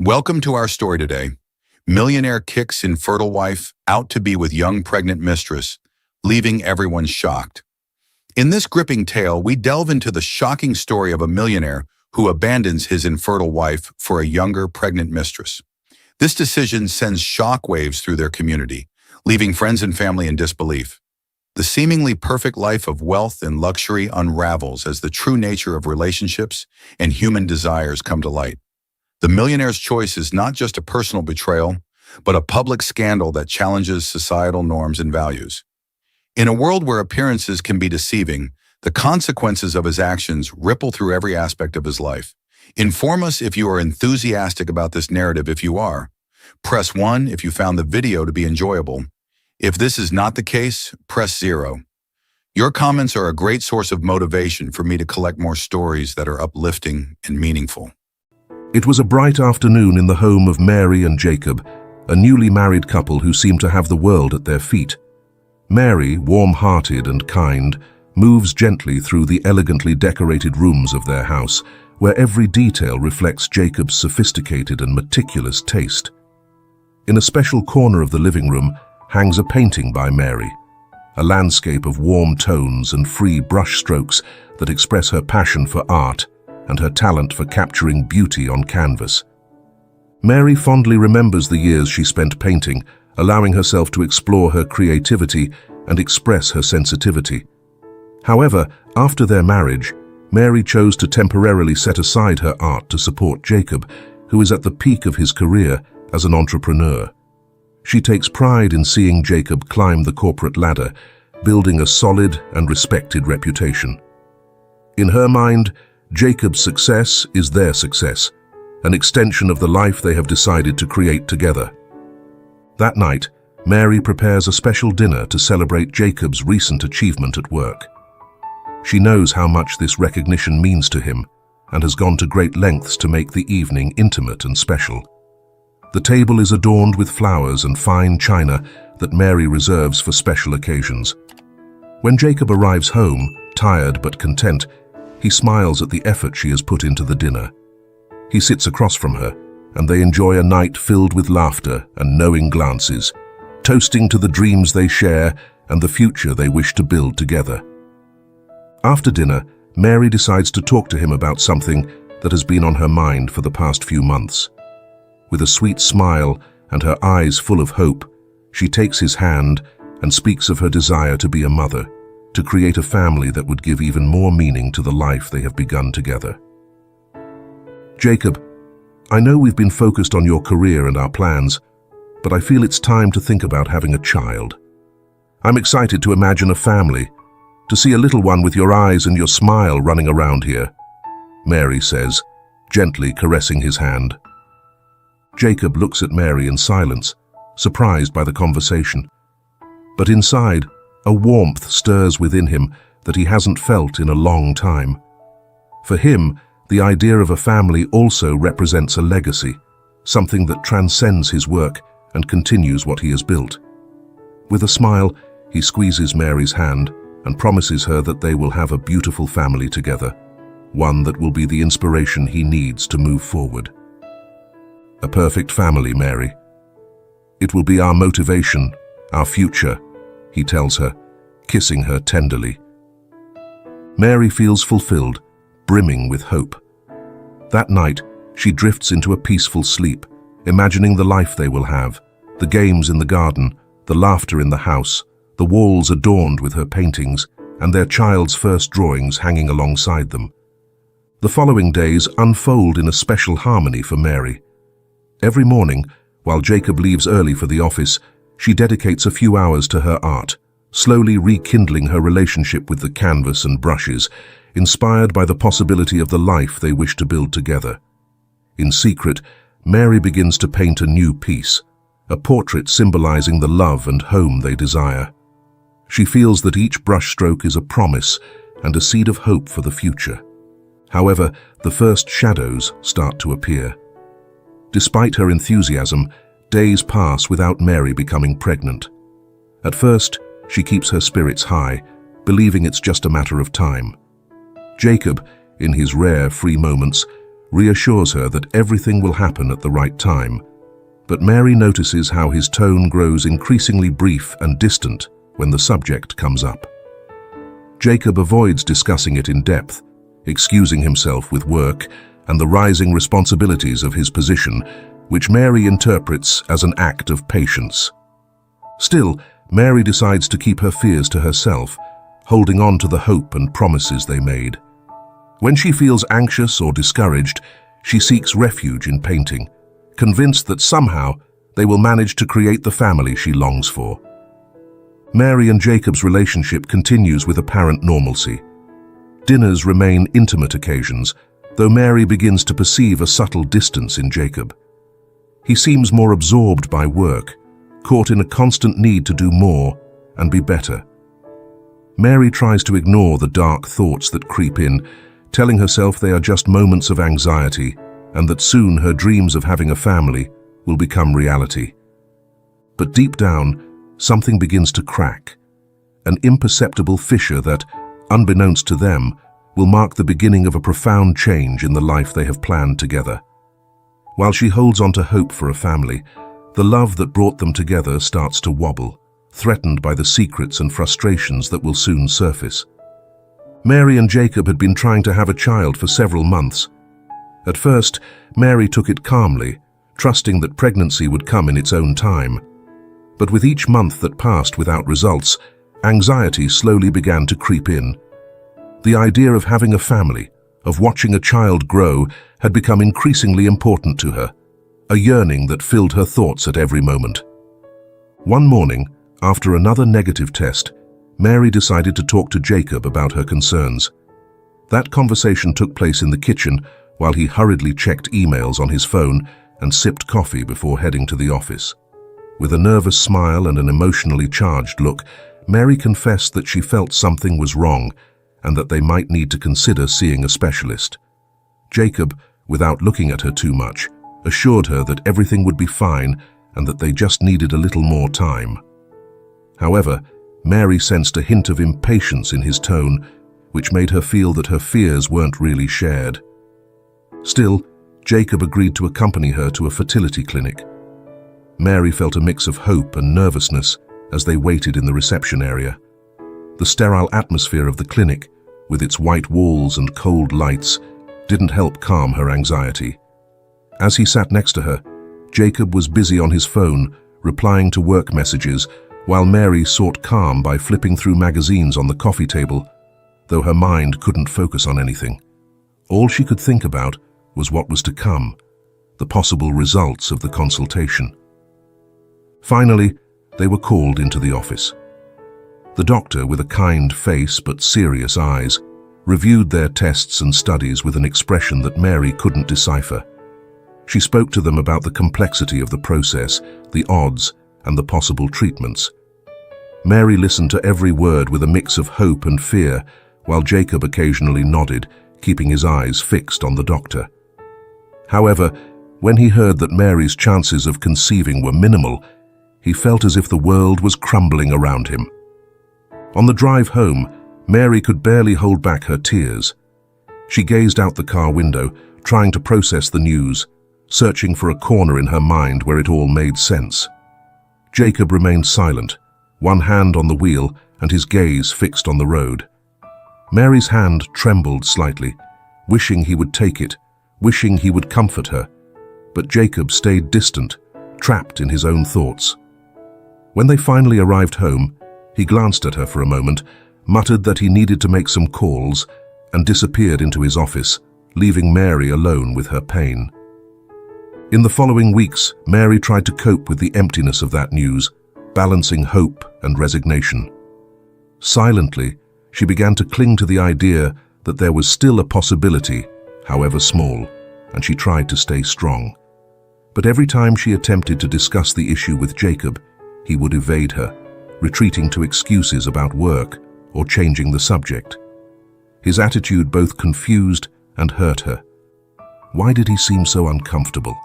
Welcome to our story today. Millionaire kicks infertile wife out to be with young pregnant mistress, leaving everyone shocked. In this gripping tale, we delve into the shocking story of a millionaire who abandons his infertile wife for a younger pregnant mistress. This decision sends shockwaves through their community, leaving friends and family in disbelief. The seemingly perfect life of wealth and luxury unravels as the true nature of relationships and human desires come to light. The millionaire's choice is not just a personal betrayal, but a public scandal that challenges societal norms and values. In a world where appearances can be deceiving, the consequences of his actions ripple through every aspect of his life. Inform us if you are enthusiastic about this narrative. If you are, press 1 if you found the video to be enjoyable. If this is not the case, press 0. Your comments are a great source of motivation for me to collect more stories that are uplifting and meaningful. It was a bright afternoon in the home of Mary and Jacob, a newly married couple who seemed to have the world at their feet. Mary, warm-hearted and kind, moves gently through the elegantly decorated rooms of their house, where every detail reflects Jacob's sophisticated and meticulous taste. In a special corner of the living room hangs a painting by Mary, a landscape of warm tones and free brushstrokes that express her passion for art and her talent for capturing beauty on canvas. Mary fondly remembers the years she spent painting, allowing herself to explore her creativity and express her sensitivity. However, after their marriage, Mary chose to temporarily set aside her art to support Jacob, who is at the peak of his career as an entrepreneur. She takes pride in seeing Jacob climb the corporate ladder, building a solid and respected reputation. In her mind, Jacob's success is their success, an extension of the life they have decided to create together. That night, Mary prepares a special dinner to celebrate Jacob's recent achievement at work. She knows how much this recognition means to him and has gone to great lengths to make the evening intimate and special. The table is adorned with flowers and fine china that Mary reserves for special occasions. When Jacob arrives home, tired but content, he smiles at the effort she has put into the dinner. He sits across from her, and they enjoy a night filled with laughter and knowing glances, toasting to the dreams they share and the future they wish to build together. After dinner, Mary decides to talk to him about something that has been on her mind for the past few months. With a sweet smile and her eyes full of hope, she takes his hand and speaks of her desire to be a mother, to create a family that would give even more meaning to the life they have begun together. Jacob, I know we've been focused on your career and our plans, but I feel it's time to think about having a child. I'm excited to imagine a family, to see a little one with your eyes and your smile running around here, Mary says, gently caressing his hand. Jacob looks at Mary in silence, surprised by the conversation. But inside, a warmth stirs within him that he hasn't felt in a long time. For him, the idea of a family also represents a legacy, something that transcends his work and continues what he has built. With a smile, he squeezes Mary's hand and promises her that they will have a beautiful family together, one that will be the inspiration he needs to move forward. A perfect family, Mary. It will be our motivation, our future, he tells her, kissing her tenderly. Mary feels fulfilled, brimming with hope. That night, she drifts into a peaceful sleep, imagining the life they will have, the games in the garden, the laughter in the house, the walls adorned with her paintings, and their child's first drawings hanging alongside them. The following days unfold in a special harmony for Mary. Every morning, while Jacob leaves early for the office, she dedicates a few hours to her art, slowly rekindling her relationship with the canvas and brushes, inspired by the possibility of the life they wish to build together. In secret, Mary begins to paint a new piece, a portrait symbolizing the love and home they desire. She feels that each brushstroke is a promise and a seed of hope for the future. However, the first shadows start to appear. Despite her enthusiasm, days pass without Mary becoming pregnant. At first, she keeps her spirits high, believing it's just a matter of time. Jacob, in his rare free moments, reassures her that everything will happen at the right time, but Mary notices how his tone grows increasingly brief and distant when the subject comes up. Jacob avoids discussing it in depth, excusing himself with work and the rising responsibilities of his position, which Mary interprets as an act of patience. Still, Mary decides to keep her fears to herself, holding on to the hope and promises they made. When she feels anxious or discouraged, she seeks refuge in painting, convinced that somehow they will manage to create the family she longs for. Mary and Jacob's relationship continues with apparent normalcy. Dinners remain intimate occasions, though Mary begins to perceive a subtle distance in Jacob. He seems more absorbed by work, caught in a constant need to do more and be better. Mary tries to ignore the dark thoughts that creep in, telling herself they are just moments of anxiety and that soon her dreams of having a family will become reality. But deep down, something begins to crack, an imperceptible fissure that, unbeknownst to them, will mark the beginning of a profound change in the life they have planned together. While she holds on to hope for a family, the love that brought them together starts to wobble, threatened by the secrets and frustrations that will soon surface. Mary and Jacob had been trying to have a child for several months. At first, Mary took it calmly, trusting that pregnancy would come in its own time. But with each month that passed without results, anxiety slowly began to creep in. The idea of having a family, of watching a child grow, had become increasingly important to her, a yearning that filled her thoughts at every moment. One morning, after another negative test, Mary decided to talk to Jacob about her concerns. That conversation took place in the kitchen while he hurriedly checked emails on his phone and sipped coffee before heading to the office. With a nervous smile and an emotionally charged look, Mary confessed that she felt something was wrong and that they might need to consider seeing a specialist. Jacob, without looking at her too much, assured her that everything would be fine and that they just needed a little more time. However, Mary sensed a hint of impatience in his tone, which made her feel that her fears weren't really shared. Still, Jacob agreed to accompany her to a fertility clinic. Mary felt a mix of hope and nervousness as they waited in the reception area. The sterile atmosphere of the clinic, with its white walls and cold lights, didn't help calm her anxiety. As he sat next to her, Jacob was busy on his phone, replying to work messages, while Mary sought calm by flipping through magazines on the coffee table, though her mind couldn't focus on anything. All she could think about was what was to come, the possible results of the consultation. Finally, they were called into the office. The doctor, with a kind face but serious eyes, reviewed their tests and studies with an expression that Mary couldn't decipher. She spoke to them about the complexity of the process, the odds, and the possible treatments. Mary listened to every word with a mix of hope and fear, while Jacob occasionally nodded, keeping his eyes fixed on the doctor. However, when he heard that Mary's chances of conceiving were minimal, he felt as if the world was crumbling around him. On the drive home, Mary could barely hold back her tears. She gazed out the car window, trying to process the news, searching for a corner in her mind where it all made sense. Jacob remained silent, one hand on the wheel and his gaze fixed on the road. Mary's hand trembled slightly, wishing he would take it, wishing he would comfort her. But Jacob stayed distant, trapped in his own thoughts. When they finally arrived home, he glanced at her for a moment, muttered that he needed to make some calls, and disappeared into his office, leaving Mary alone with her pain. In the following weeks, Mary tried to cope with the emptiness of that news, balancing hope and resignation. Silently, she began to cling to the idea that there was still a possibility, however small, and she tried to stay strong. But every time she attempted to discuss the issue with Jacob, he would evade her, retreating to excuses about work or changing the subject. His attitude both confused and hurt her. Why did he seem so uncomfortable?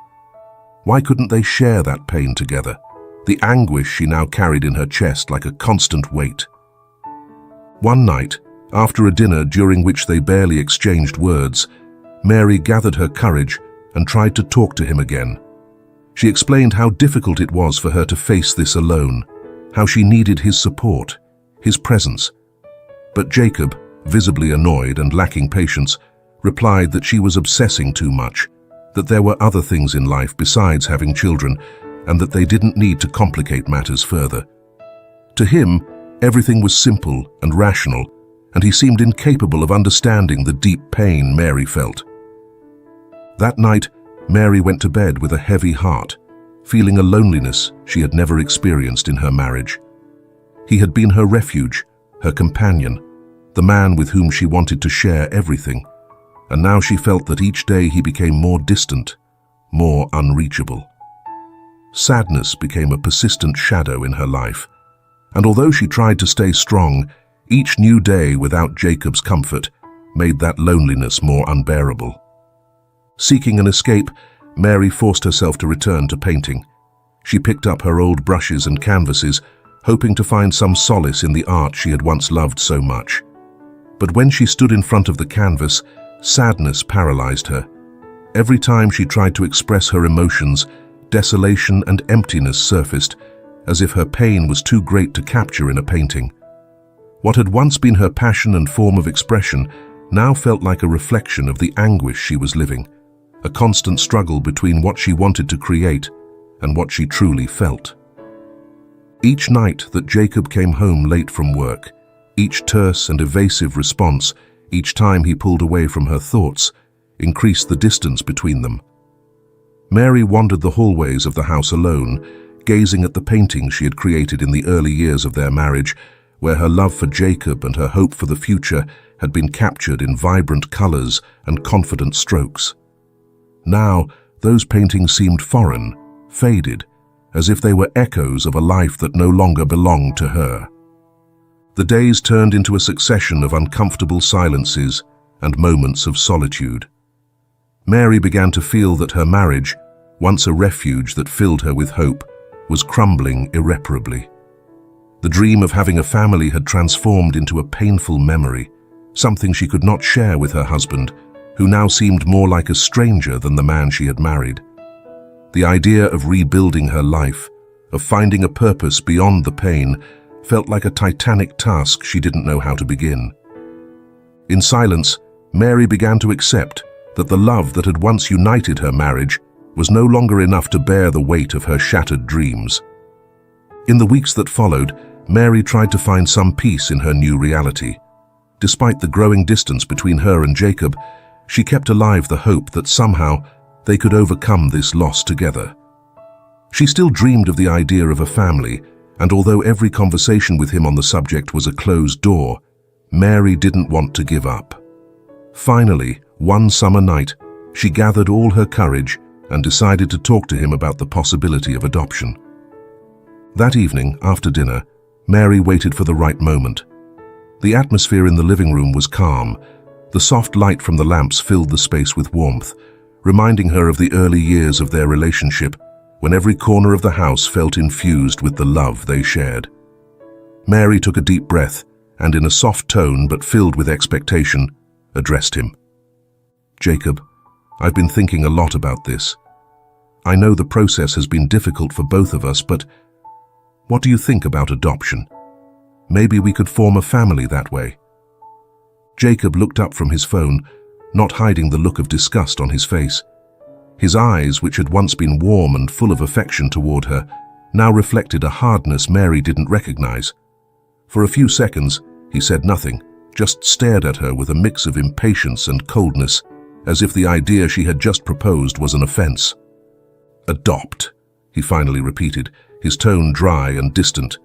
Why couldn't they share that pain together, the anguish she now carried in her chest like a constant weight? One night, after a dinner during which they barely exchanged words, Mary gathered her courage and tried to talk to him again. She explained how difficult it was for her to face this alone, how she needed his support, his presence. But Jacob, visibly annoyed and lacking patience, replied that she was obsessing too much, that there were other things in life besides having children, and that they didn't need to complicate matters further. To him, everything was simple and rational, and he seemed incapable of understanding the deep pain Mary felt. That night, Mary went to bed with a heavy heart, feeling a loneliness she had never experienced in her marriage. He had been her refuge, her companion, the man with whom she wanted to share everything, and now she felt that each day he became more distant, more unreachable. Sadness became a persistent shadow in her life, and although she tried to stay strong, each new day without Jacob's comfort made that loneliness more unbearable. Seeking an escape, Mary forced herself to return to painting. She picked up her old brushes and canvases, hoping to find some solace in the art she had once loved so much. But when she stood in front of the canvas, sadness paralyzed her. Every time she tried to express her emotions, desolation and emptiness surfaced, as if her pain was too great to capture in a painting. What had once been her passion and form of expression now felt like a reflection of the anguish she was living, a constant struggle between what she wanted to create and what she truly felt. Each night that Jacob came home late from work, each terse and evasive response, each time he pulled away from her thoughts, increased the distance between them. Mary wandered the hallways of the house alone, gazing at the paintings she had created in the early years of their marriage, where her love for Jacob and her hope for the future had been captured in vibrant colors and confident strokes. Now, those paintings seemed foreign, faded, as if they were echoes of a life that no longer belonged to her. The days turned into a succession of uncomfortable silences and moments of solitude. Mary began to feel that her marriage, once a refuge that filled her with hope, was crumbling irreparably. The dream of having a family had transformed into a painful memory, something she could not share with her husband, who now seemed more like a stranger than the man she had married. The idea of rebuilding her life, of finding a purpose beyond the pain, felt like a titanic task she didn't know how to begin. In silence, Mary began to accept that the love that had once united her marriage was no longer enough to bear the weight of her shattered dreams. In the weeks that followed, Mary tried to find some peace in her new reality. Despite the growing distance between her and Jacob, she kept alive the hope that somehow they could overcome this loss together. She still dreamed of the idea of a family, and although every conversation with him on the subject was a closed door, Mary didn't want to give up. Finally, one summer night, she gathered all her courage and decided to talk to him about the possibility of adoption. That evening, after dinner, Mary waited for the right moment. The atmosphere in the living room was calm. The soft light from the lamps filled the space with warmth, reminding her of the early years of their relationship, when every corner of the house felt infused with the love they shared. Mary took a deep breath and, in a soft tone but filled with expectation, addressed him. "Jacob, I've been thinking a lot about this. I know the process has been difficult for both of us, but what do you think about adoption? Maybe we could form a family that way." Jacob looked up from his phone, not hiding the look of disgust on his face. His eyes, which had once been warm and full of affection toward her, now reflected a hardness Mary didn't recognize. For a few seconds, he said nothing, just stared at her with a mix of impatience and coldness, as if the idea she had just proposed was an offense. "Adopt," he finally repeated, his tone dry and distant.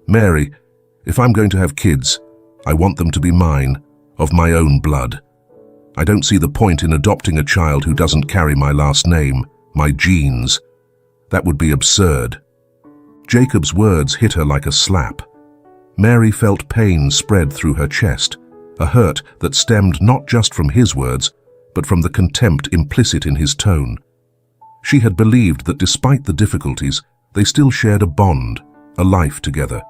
"Mary, if I'm going to have kids, I want them to be mine, of my own blood. I don't see the point in adopting a child who doesn't carry my last name, my genes. That would be absurd." Jacob's words hit her like a slap. Mary felt pain spread through her chest, a hurt that stemmed not just from his words, but from the contempt implicit in his tone. She had believed that despite the difficulties, they still shared a bond, a life together.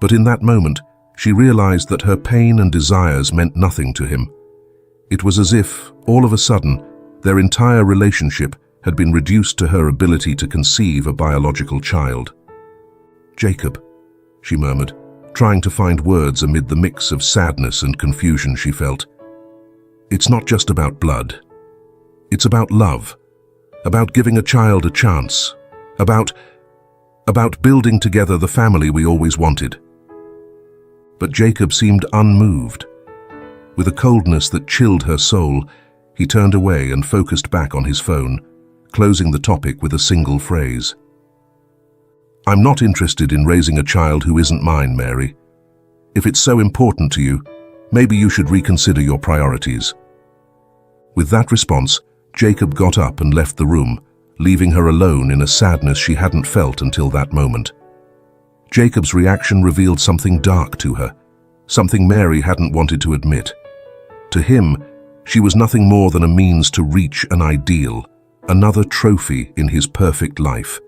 But in that moment, she realized that her pain and desires meant nothing to him. It was as if, all of a sudden, their entire relationship had been reduced to her ability to conceive a biological child. "Jacob," she murmured, trying to find words amid the mix of sadness and confusion she felt. "It's not just about blood. It's about love, about giving a child a chance, about building together the family we always wanted." But Jacob seemed unmoved. With a coldness that chilled her soul, he turned away and focused back on his phone, closing the topic with a single phrase. "I'm not interested in raising a child who isn't mine, Mary. If it's so important to you, maybe you should reconsider your priorities." With that response, Jacob got up and left the room, leaving her alone in a sadness she hadn't felt until that moment. Jacob's reaction revealed something dark to her, something Mary hadn't wanted to admit. To him, she was nothing more than a means to reach an ideal, another trophy in his perfect life.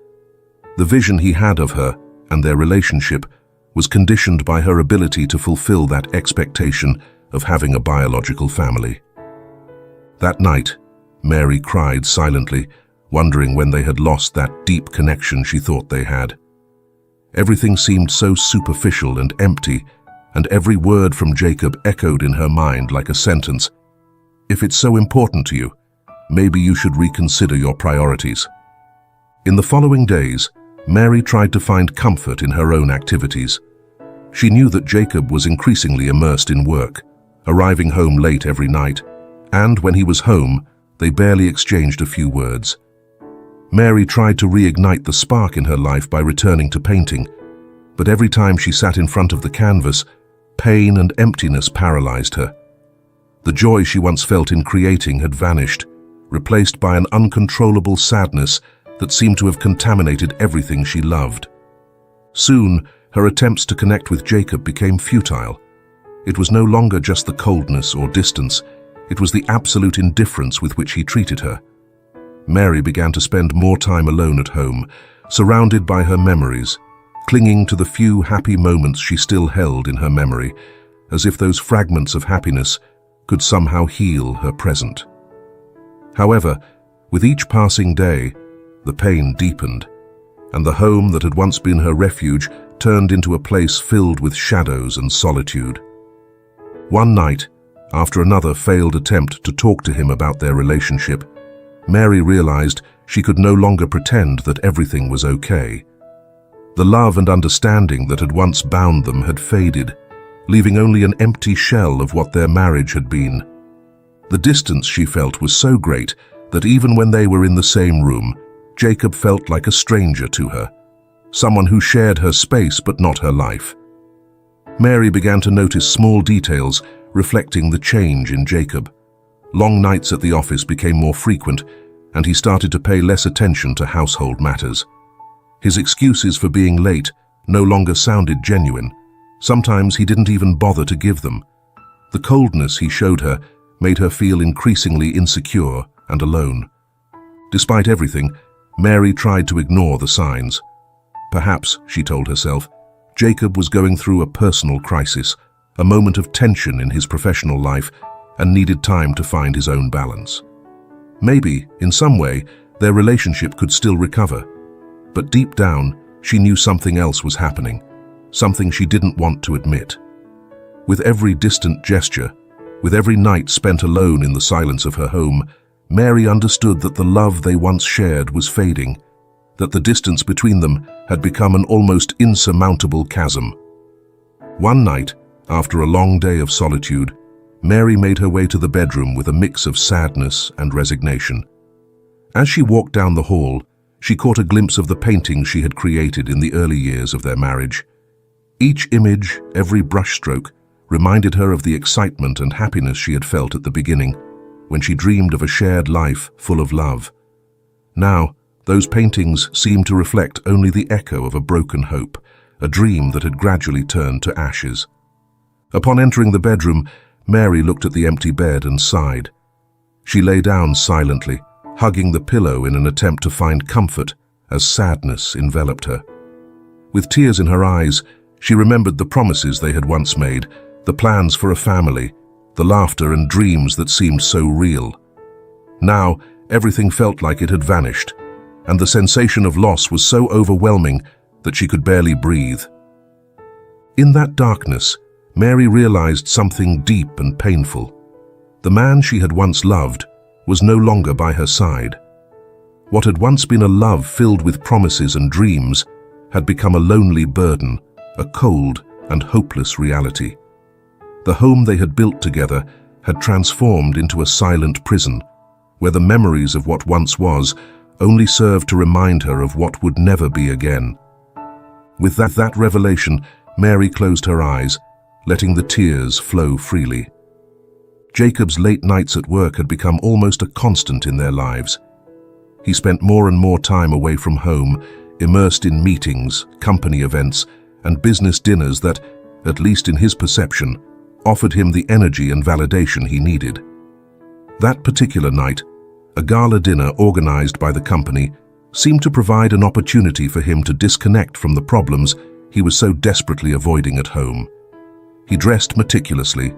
The vision he had of her and their relationship was conditioned by her ability to fulfill that expectation of having a biological family. That night, Mary cried silently, wondering when they had lost that deep connection she thought they had. Everything seemed so superficial and empty, and every word from Jacob echoed in her mind like a sentence. "If it's so important to you, maybe you should reconsider your priorities." In the following days, Mary tried to find comfort in her own activities. She knew that Jacob was increasingly immersed in work, arriving home late every night, and when he was home, they barely exchanged a few words. Mary tried to reignite the spark in her life by returning to painting, but every time she sat in front of the canvas, pain and emptiness paralyzed her. The joy she once felt in creating had vanished, replaced by an uncontrollable sadness that seemed to have contaminated everything she loved. Soon, her attempts to connect with Jacob became futile. It was no longer just the coldness or distance, it was the absolute indifference with which he treated her. Mary began to spend more time alone at home, surrounded by her memories, clinging to the few happy moments she still held in her memory, as if those fragments of happiness could somehow heal her present. However, with each passing day, the pain deepened, and the home that had once been her refuge turned into a place filled with shadows and solitude. One night, after another failed attempt to talk to him about their relationship, Mary realized she could no longer pretend that everything was okay. The love and understanding that had once bound them had faded, leaving only an empty shell of what their marriage had been. The distance she felt was so great that even when they were in the same room, Jacob felt like a stranger to her, someone who shared her space but not her life. Mary began to notice small details reflecting the change in Jacob. Long nights at the office became more frequent, and he started to pay less attention to household matters. His excuses for being late no longer sounded genuine. Sometimes he didn't even bother to give them. The coldness he showed her made her feel increasingly insecure and alone. Despite everything, Mary tried to ignore the signs. Perhaps, she told herself, Jacob was going through a personal crisis, a moment of tension in his professional life, and needed time to find his own balance. Maybe, in some way, their relationship could still recover. But deep down, she knew something else was happening, something she didn't want to admit. With every distant gesture, with every night spent alone in the silence of her home, Mary understood that the love they once shared was fading, that the distance between them had become an almost insurmountable chasm. One night, after a long day of solitude, Mary made her way to the bedroom with a mix of sadness and resignation. As she walked down the hall, she caught a glimpse of the paintings she had created in the early years of their marriage. Each image, every brushstroke, reminded her of the excitement and happiness she had felt at the beginning, when she dreamed of a shared life full of love. Now, those paintings seemed to reflect only the echo of a broken hope, a dream that had gradually turned to ashes. Upon entering the bedroom, Mary looked at the empty bed and sighed. She lay down silently, hugging the pillow in an attempt to find comfort as sadness enveloped her. With tears in her eyes, she remembered the promises they had once made, the plans for a family, the laughter and dreams that seemed so real. Now, everything felt like it had vanished, and the sensation of loss was so overwhelming that she could barely breathe. In that darkness, Mary realized something deep and painful. The man she had once loved was no longer by her side. What had once been a love filled with promises and dreams had become a lonely burden, a cold and hopeless reality. The home they had built together had transformed into a silent prison, where the memories of what once was only served to remind her of what would never be again. With that revelation, Mary closed her eyes, letting the tears flow freely. Jacob's late nights at work had become almost a constant in their lives. He spent more and more time away from home, immersed in meetings, company events, and business dinners that, at least in his perception, offered him the energy and validation he needed. That particular night, a gala dinner organized by the company seemed to provide an opportunity for him to disconnect from the problems he was so desperately avoiding at home. He dressed meticulously,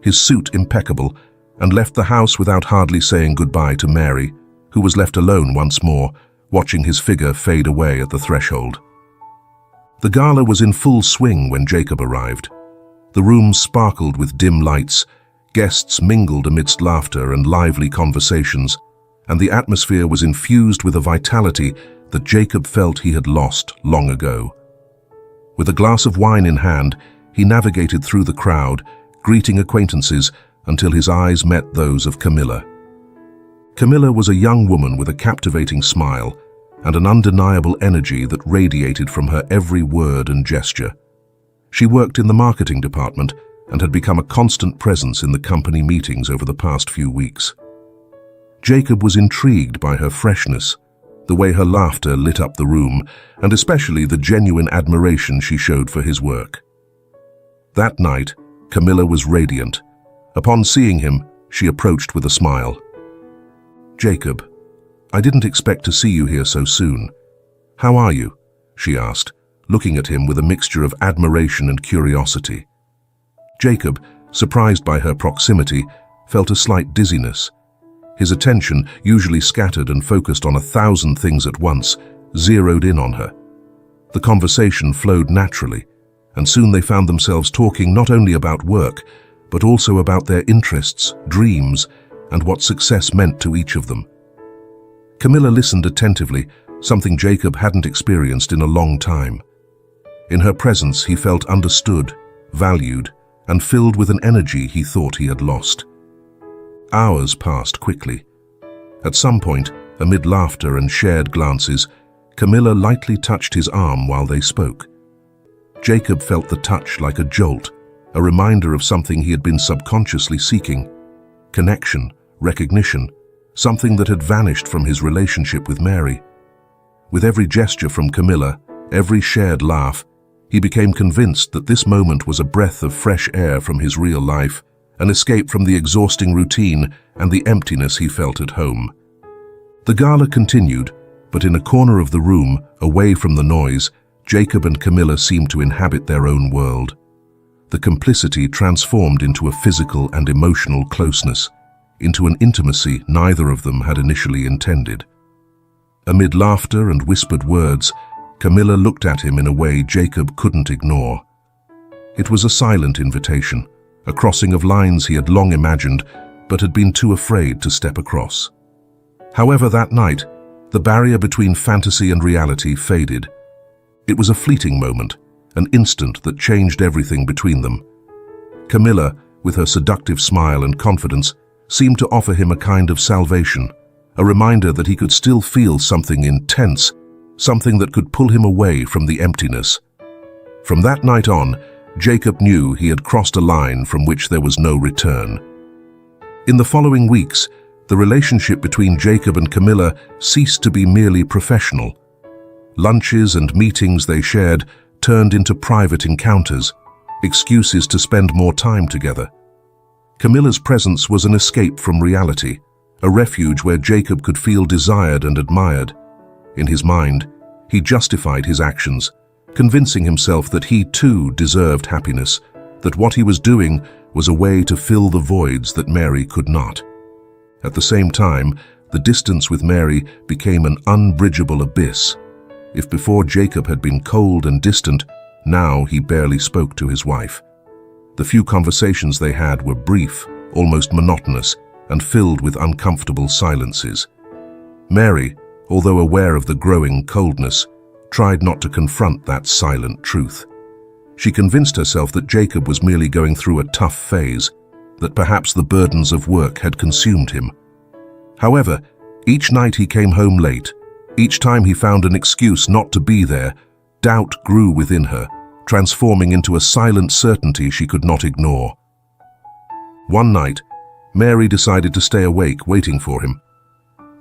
his suit impeccable, and left the house without hardly saying goodbye to Mary, who was left alone once more, watching his figure fade away at the threshold. The gala was in full swing when Jacob arrived. The room sparkled with dim lights, guests mingled amidst laughter and lively conversations, and the atmosphere was infused with a vitality that Jacob felt he had lost long ago. With a glass of wine in hand, he navigated through the crowd, greeting acquaintances until his eyes met those of Camilla. Camilla was a young woman with a captivating smile and an undeniable energy that radiated from her every word and gesture. She worked in the marketing department and had become a constant presence in the company meetings over the past few weeks. Jacob was intrigued by her freshness, the way her laughter lit up the room, and especially the genuine admiration she showed for his work. That night, Camilla was radiant. Upon seeing him, she approached with a smile. "Jacob, I didn't expect to see you here so soon. How are you?" she asked, looking at him with a mixture of admiration and curiosity. Jacob, surprised by her proximity, felt a slight dizziness. His attention, usually scattered and focused on 1,000 things at once, zeroed in on her. The conversation flowed naturally, and soon they found themselves talking not only about work, but also about their interests, dreams, and what success meant to each of them. Camilla listened attentively, something Jacob hadn't experienced in a long time. In her presence, he felt understood, valued, and filled with an energy he thought he had lost. Hours passed quickly. At some point, amid laughter and shared glances, Camilla lightly touched his arm while they spoke. Jacob felt the touch like a jolt, a reminder of something he had been subconsciously seeking: connection, recognition, something that had vanished from his relationship with Mary. With every gesture from Camilla, every shared laugh, he became convinced that this moment was a breath of fresh air from his real life, an escape from the exhausting routine and the emptiness he felt at home. The gala continued, but in a corner of the room, away from the noise, Jacob and Camilla seemed to inhabit their own world. The complicity transformed into a physical and emotional closeness, into an intimacy neither of them had initially intended. Amid laughter and whispered words, Camilla looked at him in a way Jacob couldn't ignore. It was a silent invitation, a crossing of lines he had long imagined, but had been too afraid to step across. However, that night, the barrier between fantasy and reality faded. It was a fleeting moment, an instant that changed everything between them. Camilla, with her seductive smile and confidence, seemed to offer him a kind of salvation, a reminder that he could still feel something intense, something that could pull him away from the emptiness. From that night on, Jacob knew he had crossed a line from which there was no return. In the following weeks, the relationship between Jacob and Camilla ceased to be merely professional. Lunches and meetings they shared turned into private encounters, excuses to spend more time together. Camilla's presence was an escape from reality, a refuge where Jacob could feel desired and admired. In his mind, he justified his actions, convincing himself that he too deserved happiness, that what he was doing was a way to fill the voids that Mary could not. At the same time, the distance with Mary became an unbridgeable abyss. If before Jacob had been cold and distant, now he barely spoke to his wife. The few conversations they had were brief, almost monotonous, and filled with uncomfortable silences. Mary, although aware of the growing coldness, tried not to confront that silent truth. She convinced herself that Jacob was merely going through a tough phase, that perhaps the burdens of work had consumed him. However, each night he came home late, each time he found an excuse not to be there, doubt grew within her, transforming into a silent certainty she could not ignore. One night, Mary decided to stay awake waiting for him.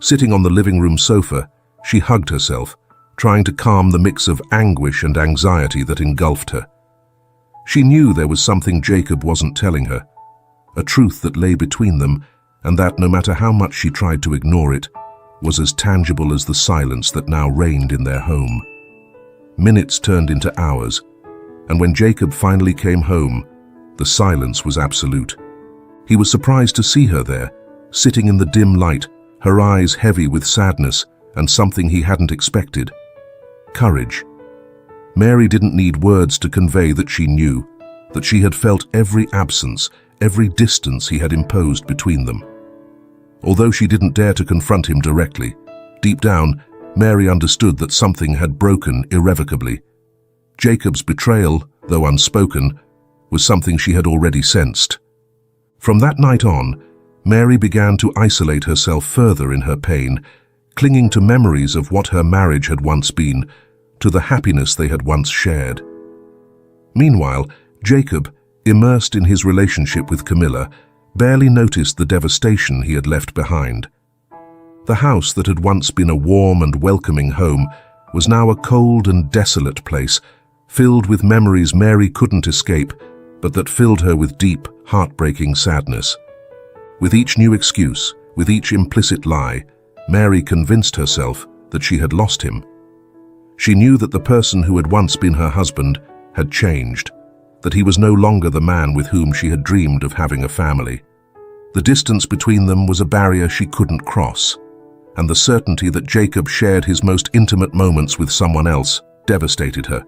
Sitting on the living room sofa, she hugged herself, trying to calm the mix of anguish and anxiety that engulfed her. She knew there was something Jacob wasn't telling her, a truth that lay between them, and that, no matter how much she tried to ignore it, was as tangible as the silence that now reigned in their home. Minutes turned into hours, and when Jacob finally came home, the silence was absolute. He was surprised to see her there, sitting in the dim light, her eyes heavy with sadness and something he hadn't expected: courage. Mary didn't need words to convey that she knew, that she had felt every absence, every distance he had imposed between them. Although she didn't dare to confront him directly, deep down, Mary understood that something had broken irrevocably. Jacob's betrayal, though unspoken, was something she had already sensed. From that night on, Mary began to isolate herself further in her pain, clinging to memories of what her marriage had once been, to the happiness they had once shared. Meanwhile, Jacob, immersed in his relationship with Camilla, barely noticed the devastation he had left behind. The house that had once been a warm and welcoming home was now a cold and desolate place, filled with memories Mary couldn't escape, but that filled her with deep, heartbreaking sadness. With each new excuse, with each implicit lie, Mary convinced herself that she had lost him. She knew that the person who had once been her husband had changed, that he was no longer the man with whom she had dreamed of having a family. The distance between them was a barrier she couldn't cross, and the certainty that Jacob shared his most intimate moments with someone else devastated her.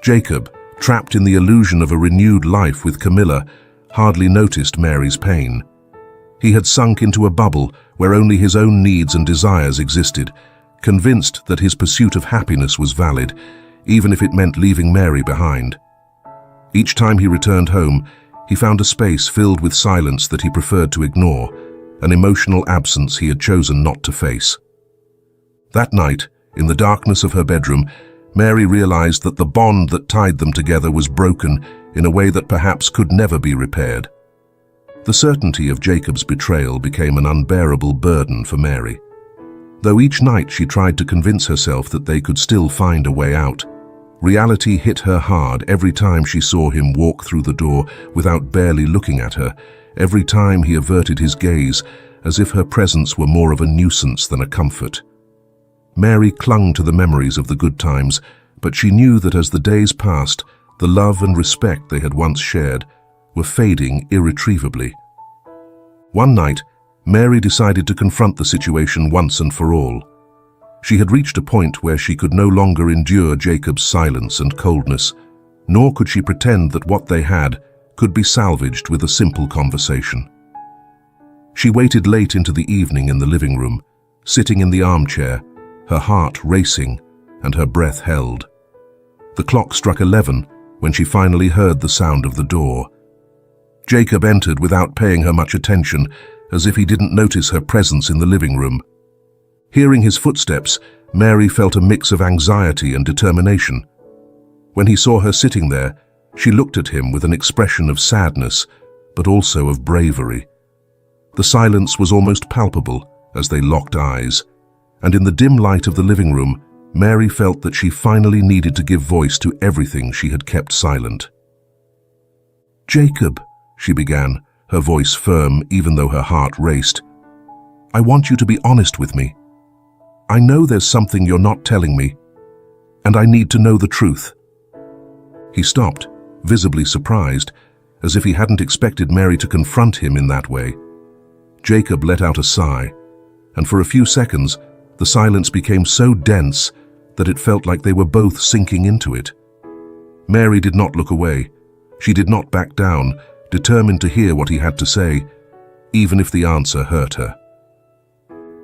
Jacob, trapped in the illusion of a renewed life with Camilla, hardly noticed Mary's pain. He had sunk into a bubble where only his own needs and desires existed, convinced that his pursuit of happiness was valid, even if it meant leaving Mary behind. Each time he returned home, he found a space filled with silence that he preferred to ignore, an emotional absence he had chosen not to face. That night, in the darkness of her bedroom, Mary realized that the bond that tied them together was broken in a way that perhaps could never be repaired. The certainty of Jacob's betrayal became an unbearable burden for Mary. Though each night she tried to convince herself that they could still find a way out, reality hit her hard every time she saw him walk through the door without barely looking at her, every time he averted his gaze, as if her presence were more of a nuisance than a comfort. Mary clung to the memories of the good times, but she knew that as the days passed, the love and respect they had once shared were fading irretrievably. One night, Mary decided to confront the situation once and for all. She had reached a point where she could no longer endure Jacob's silence and coldness, nor could she pretend that what they had could be salvaged with a simple conversation. She waited late into the evening in the living room, sitting in the armchair, her heart racing and her breath held. The clock struck 11 when she finally heard the sound of the door. Jacob entered without paying her much attention, as if he didn't notice her presence in the living room. Hearing his footsteps, Mary felt a mix of anxiety and determination. When he saw her sitting there, she looked at him with an expression of sadness, but also of bravery. The silence was almost palpable as they locked eyes, and in the dim light of the living room, Mary felt that she finally needed to give voice to everything she had kept silent. "Jacob," she began, her voice firm even though her heart raced, "I want you to be honest with me. I know there's something you're not telling me, and I need to know the truth." He stopped, visibly surprised, as if he hadn't expected Mary to confront him in that way. Jacob let out a sigh, and for a few seconds, the silence became so dense that it felt like they were both sinking into it. Mary did not look away. She did not back down, determined to hear what he had to say, even if the answer hurt her.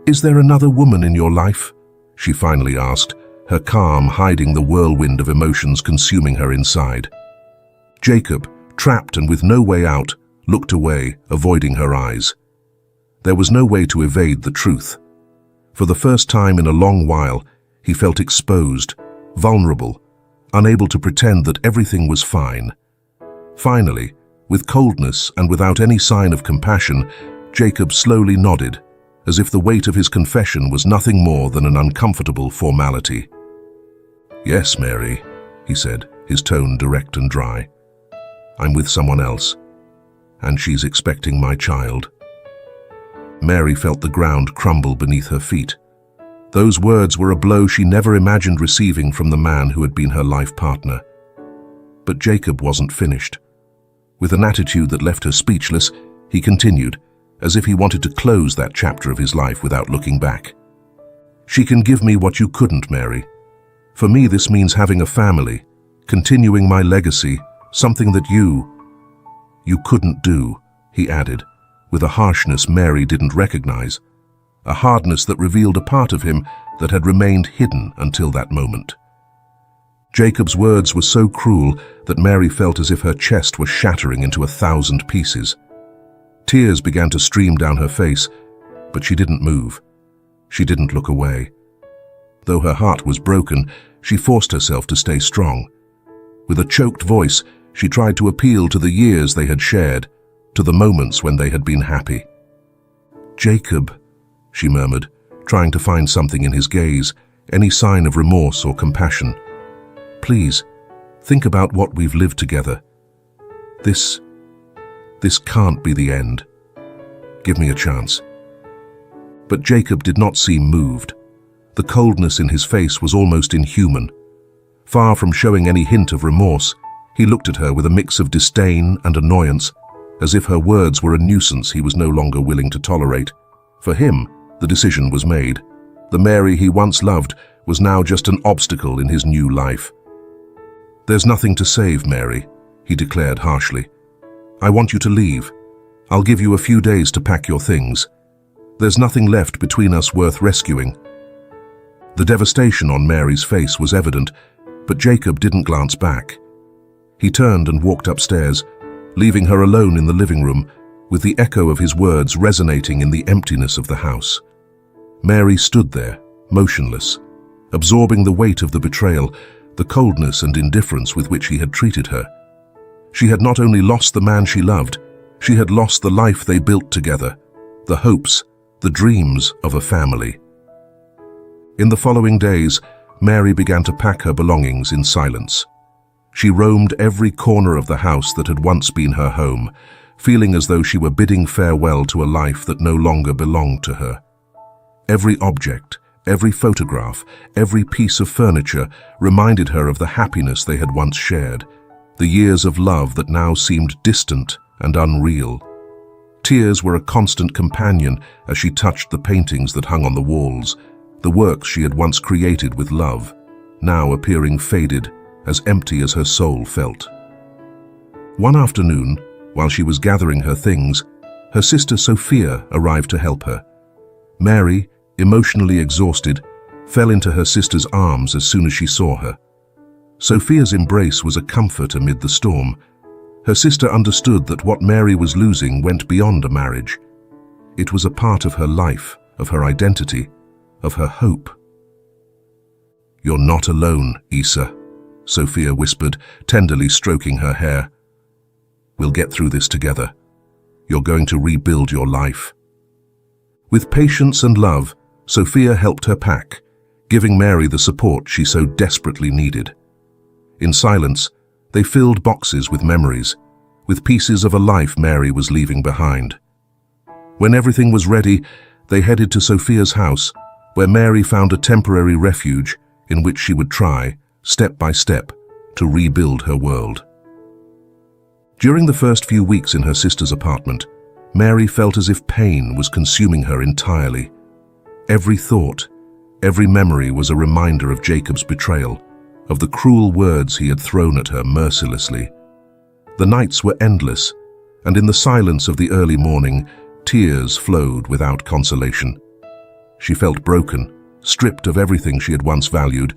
"Is there another woman in your life?" she finally asked, her calm hiding the whirlwind of emotions consuming her inside. Jacob, trapped and with no way out, looked away, avoiding her eyes. There was no way to evade the truth. For the first time in a long while, he felt exposed, vulnerable, unable to pretend that everything was fine. Finally, with coldness and without any sign of compassion, Jacob slowly nodded, as if the weight of his confession was nothing more than an uncomfortable formality. "Yes, Mary," he said, his tone direct and dry. "I'm with someone else, and she's expecting my child." Mary felt the ground crumble beneath her feet. Those words were a blow she never imagined receiving from the man who had been her life partner. But Jacob wasn't finished. With an attitude that left her speechless, he continued, as if he wanted to close that chapter of his life without looking back. "She can give me what you couldn't, Mary. For me, this means having a family, continuing my legacy, something that you couldn't do," he added, with a harshness Mary didn't recognize, a hardness that revealed a part of him that had remained hidden until that moment. Jacob's words were so cruel that Mary felt as if her chest was shattering into 1,000 pieces. Tears began to stream down her face, but she didn't move. She didn't look away. Though her heart was broken, she forced herself to stay strong. With a choked voice, she tried to appeal to the years they had shared, to the moments when they had been happy. "Jacob," she murmured, trying to find something in his gaze, any sign of remorse or compassion. "Please, think about what we've lived together. This can't be the end. Give me a chance." But Jacob did not seem moved. The coldness in his face was almost inhuman. Far from showing any hint of remorse, he looked at her with a mix of disdain and annoyance, as if her words were a nuisance he was no longer willing to tolerate. For him, the decision was made. The Mary he once loved was now just an obstacle in his new life. "There's nothing to save, Mary," he declared harshly. "I want you to leave. I'll give you a few days to pack your things. There's nothing left between us worth rescuing." The devastation on Mary's face was evident, but Jacob didn't glance back. He turned and walked upstairs, leaving her alone in the living room, with the echo of his words resonating in the emptiness of the house. Mary stood there, motionless, absorbing the weight of the betrayal, the coldness and indifference with which he had treated her. She had not only lost the man she loved, she had lost the life they built together, the hopes, the dreams of a family. In the following days, Mary began to pack her belongings in silence. She roamed every corner of the house that had once been her home, feeling as though she were bidding farewell to a life that no longer belonged to her. Every object, every photograph, every piece of furniture reminded her of the happiness they had once shared, the years of love that now seemed distant and unreal. Tears were a constant companion as she touched the paintings that hung on the walls, the works she had once created with love, now appearing faded, as empty as her soul felt. One afternoon, while she was gathering her things, her sister Sophia arrived to help her. Mary, emotionally exhausted, fell into her sister's arms as soon as she saw her. Sophia's embrace was a comfort amid the storm. Her sister understood that what Mary was losing went beyond a marriage. It was a part of her life, of her identity, of her hope. "You're not alone, Isa," Sophia whispered, tenderly stroking her hair. "We'll get through this together. You're going to rebuild your life." With patience and love, Sophia helped her pack, giving Mary the support she so desperately needed. In silence, they filled boxes with memories, with pieces of a life Mary was leaving behind. When everything was ready, they headed to Sophia's house, where Mary found a temporary refuge in which she would try, step by step, to rebuild her world. During the first few weeks in her sister's apartment, Mary felt as if pain was consuming her entirely. Every thought, every memory was a reminder of Jacob's betrayal, of the cruel words he had thrown at her mercilessly. The nights were endless, and in the silence of the early morning, tears flowed without consolation. She felt broken, stripped of everything she had once valued,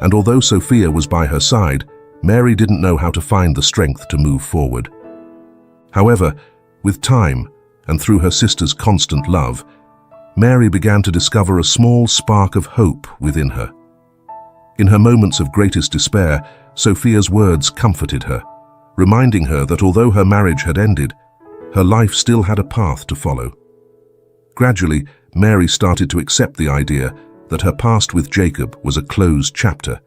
and although Sophia was by her side, Mary didn't know how to find the strength to move forward. However, with time, and through her sister's constant love, Mary began to discover a small spark of hope within her. In her moments of greatest despair, Sophia's words comforted her, reminding her that although her marriage had ended, her life still had a path to follow. Gradually, Mary started to accept the idea that her past with Jacob was a closed chapter,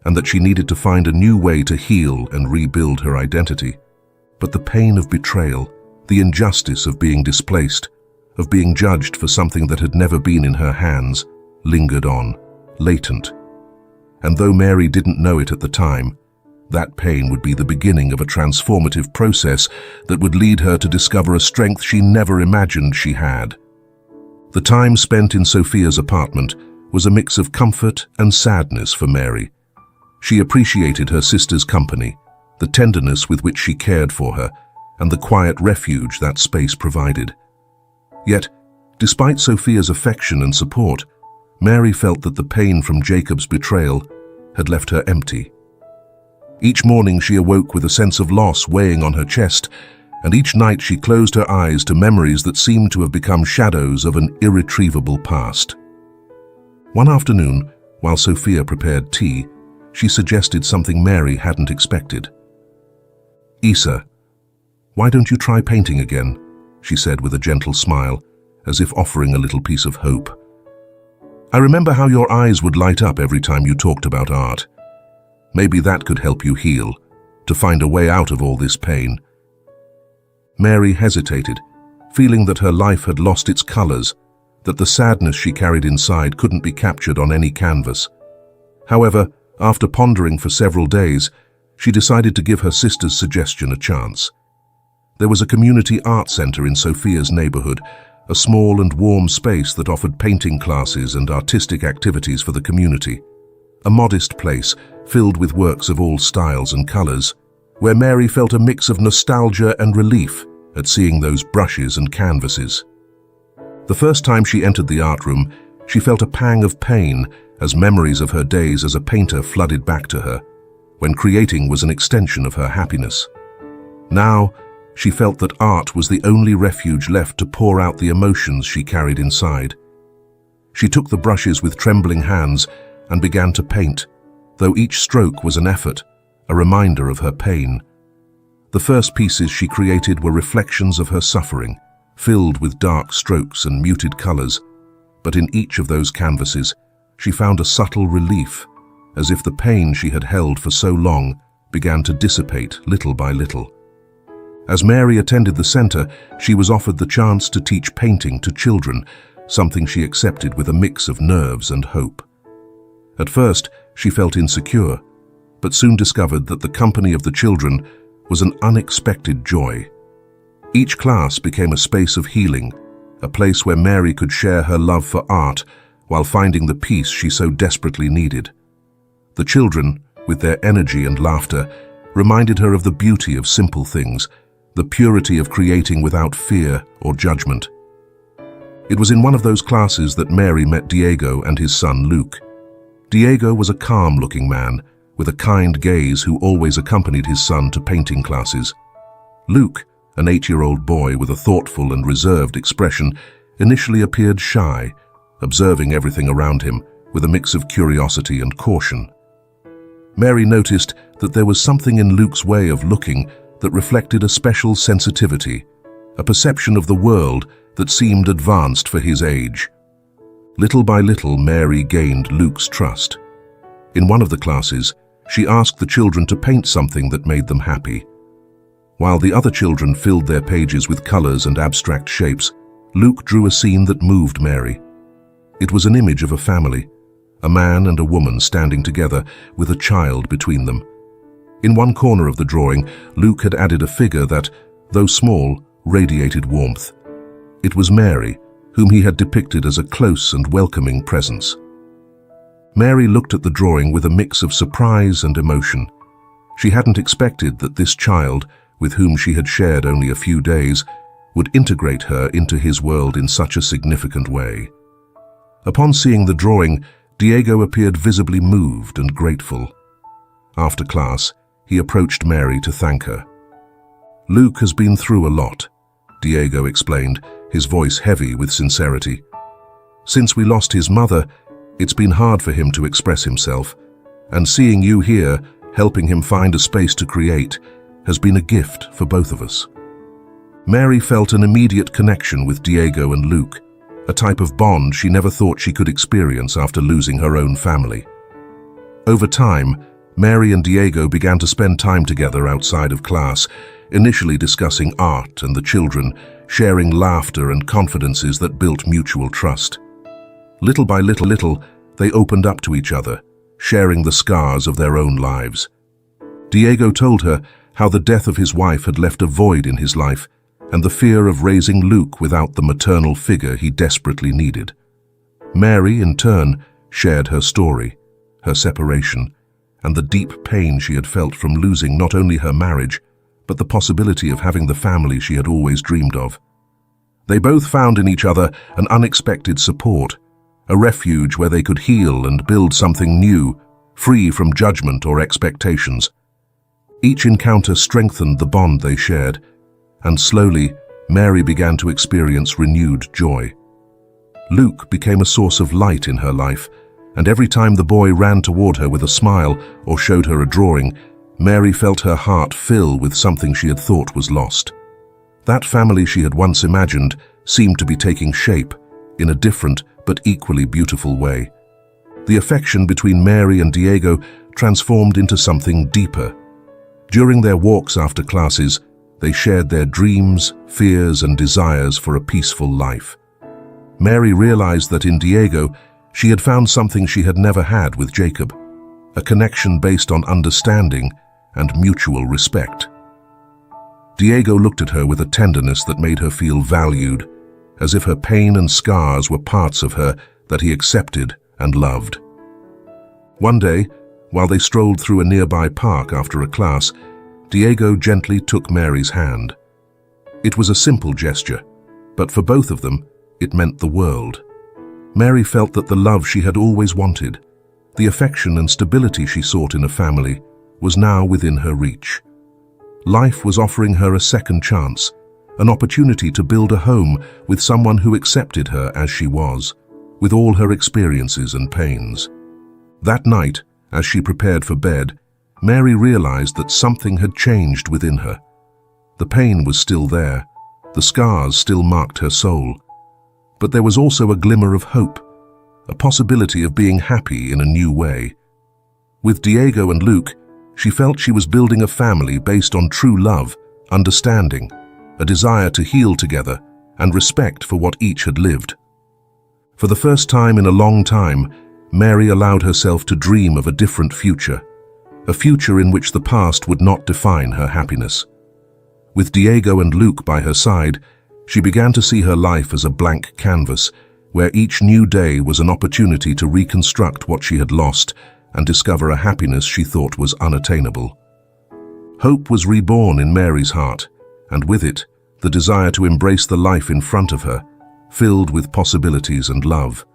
and that she needed to find a new way to heal and rebuild her identity. But the pain of betrayal, the injustice of being displaced, of being judged for something that had never been in her hands, lingered on, latent. And though Mary didn't know it at the time, that pain would be the beginning of a transformative process that would lead her to discover a strength she never imagined she had. The time spent in Sophia's apartment was a mix of comfort and sadness for Mary. She appreciated her sister's company, the tenderness with which she cared for her, and the quiet refuge that space provided. Yet, despite Sophia's affection and support, Mary felt that the pain from Jacob's betrayal had left her empty. Each morning she awoke with a sense of loss weighing on her chest, and each night she closed her eyes to memories that seemed to have become shadows of an irretrievable past. One afternoon, while Sophia prepared tea, she suggested something Mary hadn't expected. "Isa, why don't you try painting again?" she said with a gentle smile, as if offering a little piece of hope. "I remember how your eyes would light up every time you talked about art. Maybe that could help you heal, to find a way out of all this pain." Mary hesitated, feeling that her life had lost its colors, that the sadness she carried inside couldn't be captured on any canvas. However, after pondering for several days, she decided to give her sister's suggestion a chance. There was a community art center in Sophia's neighborhood, a small and warm space that offered painting classes and artistic activities for the community. A modest place filled with works of all styles and colors, where Mary felt a mix of nostalgia and relief at seeing those brushes and canvases. The first time she entered the art room, she felt a pang of pain as memories of her days as a painter flooded back to her, when creating was an extension of her happiness. Now, she felt that art was the only refuge left to pour out the emotions she carried inside. She took the brushes with trembling hands and began to paint, though each stroke was an effort, a reminder of her pain. The first pieces she created were reflections of her suffering, filled with dark strokes and muted colors, but in each of those canvases, she found a subtle relief, as if the pain she had held for so long began to dissipate little by little. As Mary attended the center, she was offered the chance to teach painting to children, something she accepted with a mix of nerves and hope. At first, she felt insecure, but soon discovered that the company of the children was an unexpected joy. Each class became a space of healing, a place where Mary could share her love for art while finding the peace she so desperately needed. The children, with their energy and laughter, reminded her of the beauty of simple things, the purity of creating without fear or judgment. It was in one of those classes that Mary met Diego and his son Luke. Diego was a calm-looking man, with a kind gaze who always accompanied his son to painting classes. Luke, an 8-year-old boy with a thoughtful and reserved expression, initially appeared shy, observing everything around him with a mix of curiosity and caution. Mary noticed that there was something in Luke's way of looking that reflected a special sensitivity, a perception of the world that seemed advanced for his age. Little by little, Mary gained Luke's trust. In one of the classes, she asked the children to paint something that made them happy. While the other children filled their pages with colors and abstract shapes, Luke drew a scene that moved Mary. It was an image of a family, a man and a woman standing together with a child between them. In one corner of the drawing, Luke had added a figure that, though small, radiated warmth, It was Mary, whom he had depicted as a close and welcoming presence. Mary looked at the drawing with a mix of surprise and emotion. She hadn't expected that this child, with whom she had shared only a few days, would integrate her into his world in such a significant way. Upon seeing the drawing, Diego appeared visibly moved and grateful. After class, he approached Mary to thank her. "Luke has been through a lot," Diego explained, his voice heavy with sincerity. "Since we lost his mother, it's been hard for him to express himself, and seeing you here, helping him find a space to create, has been a gift for both of us." Mary felt an immediate connection with Diego and Luke, a type of bond she never thought she could experience after losing her own family. Over time, Mary and Diego began to spend time together outside of class, initially discussing art and the children, sharing laughter and confidences that built mutual trust. Little by little, they opened up to each other, sharing the scars of their own lives. Diego told her how the death of his wife had left a void in his life, and the fear of raising Luke without the maternal figure he desperately needed. Mary, in turn, shared her story, her separation, and the deep pain she had felt from losing not only her marriage, but the possibility of having the family she had always dreamed of. They both found in each other an unexpected support, a refuge where they could heal and build something new, free from judgment or expectations. Each encounter strengthened the bond they shared, and slowly, Mary began to experience renewed joy. Luke became a source of light in her life, and every time the boy ran toward her with a smile or showed her a drawing, Mary felt her heart fill with something she had thought was lost. That family she had once imagined seemed to be taking shape in a different but equally beautiful way. The affection between Mary and Diego transformed into something deeper. During their walks after classes, they shared their dreams, fears, and desires for a peaceful life. Mary realized that in Diego, she had found something she had never had with Jacob, a connection based on understanding and mutual respect. Diego looked at her with a tenderness that made her feel valued, as if her pain and scars were parts of her that he accepted and loved. One day, while they strolled through a nearby park after a class, Diego gently took Mary's hand. It was a simple gesture, but for both of them, it meant the world. Mary felt that the love she had always wanted, the affection and stability she sought in a family, was now within her reach. Life was offering her a second chance, an opportunity to build a home with someone who accepted her as she was, with all her experiences and pains. That night, as she prepared for bed, Mary realized that something had changed within her. The pain was still there, the scars still marked her soul, but there was also a glimmer of hope, a possibility of being happy in a new way. With Diego and Luke, she felt she was building a family based on true love, understanding, a desire to heal together, and respect for what each had lived. For the first time in a long time, Mary allowed herself to dream of a different future, a future in which the past would not define her happiness. With Diego and Luke by her side, she began to see her life as a blank canvas, where each new day was an opportunity to reconstruct what she had lost and discover a happiness she thought was unattainable. Hope was reborn in Mary's heart, and with it, the desire to embrace the life in front of her, filled with possibilities and love.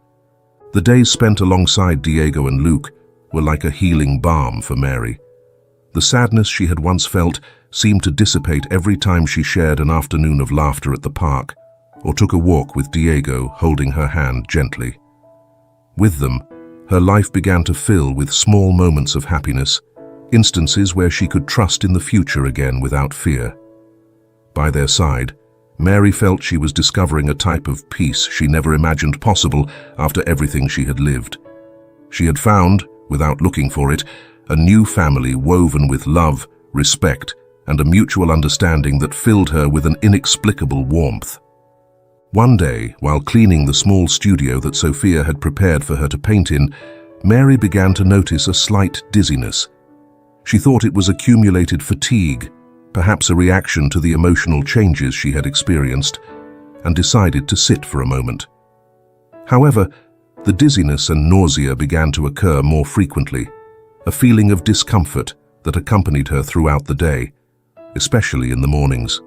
The days spent alongside Diego and Luke were like a healing balm for Mary. The sadness she had once felt seemed to dissipate every time she shared an afternoon of laughter at the park, or took a walk with Diego holding her hand gently. With them, her life began to fill with small moments of happiness, instances where she could trust in the future again without fear. By their side, Mary felt she was discovering a type of peace she never imagined possible after everything she had lived. She had found, without looking for it, a new family woven with love, respect, and a mutual understanding that filled her with an inexplicable warmth. One day, while cleaning the small studio that Sophia had prepared for her to paint in, Mary began to notice a slight dizziness. She thought it was accumulated fatigue, perhaps a reaction to the emotional changes she had experienced. and decided to sit for a moment. However, the dizziness and nausea began to occur more frequently, a feeling of discomfort that accompanied her throughout the day, especially in the mornings.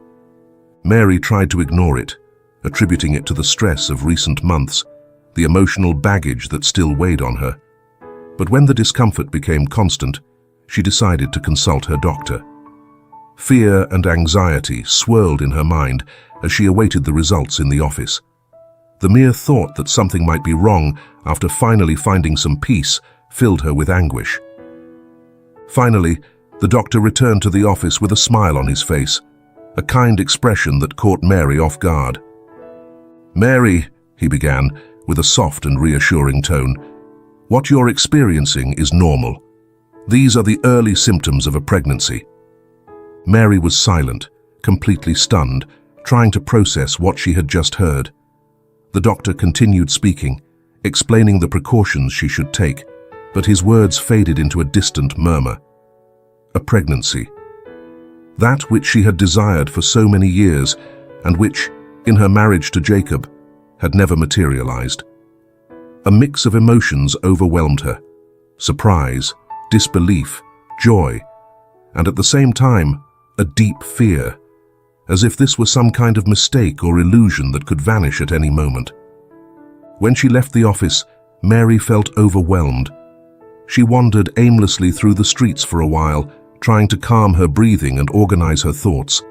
Mary tried to ignore it, attributing it to the stress of recent months, the emotional baggage that still weighed on her. But when the discomfort became constant, she decided to consult her doctor. Fear and anxiety swirled in her mind as she awaited the results in the office. The mere thought that something might be wrong after finally finding some peace filled her with anguish. Finally, the doctor returned to the office with a smile on his face, a kind expression that caught Mary off guard. "Mary," he began, with a soft and reassuring tone, "what you're experiencing is normal. These are the early symptoms of a pregnancy." Mary was silent, completely stunned, trying to process what she had just heard. The doctor continued speaking, explaining the precautions she should take, but his words faded into a distant murmur. A pregnancy. That which she had desired for so many years, and which, in her marriage to Jacob, had never materialized. A mix of emotions overwhelmed her: surprise, disbelief, joy, and at the same time, a deep fear, as if this were some kind of mistake or illusion that could vanish at any moment. When she left the office, Mary felt overwhelmed. She wandered aimlessly through the streets for a while, trying to calm her breathing and organize her thoughts.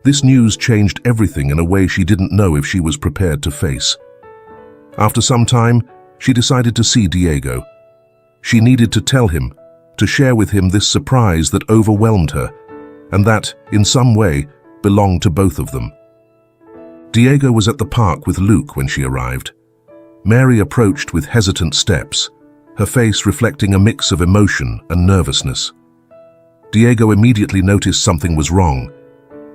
This news changed everything in a way she didn't know if she was prepared to face. After some time, she decided to see Diego. She needed to tell him, to share with him this surprise that overwhelmed her, and that, in some way, belonged to both of them. Diego was at the park with Luke when she arrived. Mary approached with hesitant steps, her face reflecting a mix of emotion and nervousness. Diego immediately noticed something was wrong,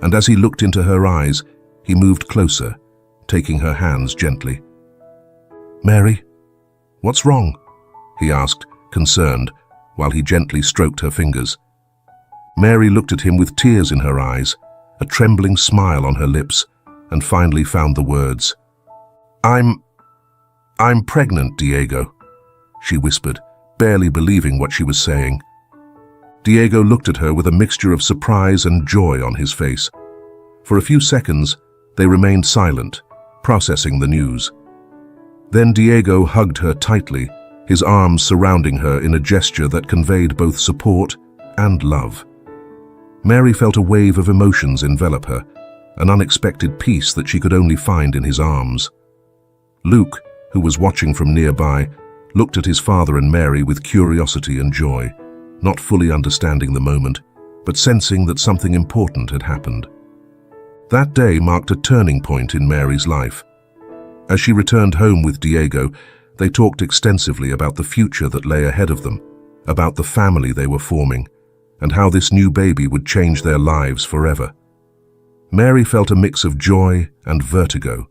and as he looked into her eyes, he moved closer, taking her hands gently. "Mary, what's wrong?" he asked, concerned, while he gently stroked her fingers. Mary looked at him with tears in her eyes, a trembling smile on her lips, and finally found the words. I'm pregnant, Diego," she whispered, barely believing what she was saying. Diego looked at her with a mixture of surprise and joy on his face. For a few seconds, they remained silent, processing the news. Then Diego hugged her tightly, his arms surrounding her in a gesture that conveyed both support and love. Mary felt a wave of emotions envelop her, an unexpected peace that she could only find in his arms. Luke, who was watching from nearby, looked at his father and Mary with curiosity and joy, not fully understanding the moment, but sensing that something important had happened. That day marked a turning point in Mary's life. As she returned home with Diego, they talked extensively about the future that lay ahead of them, about the family they were forming, and how this new baby would change their lives forever. Mary felt a mix of joy and vertigo.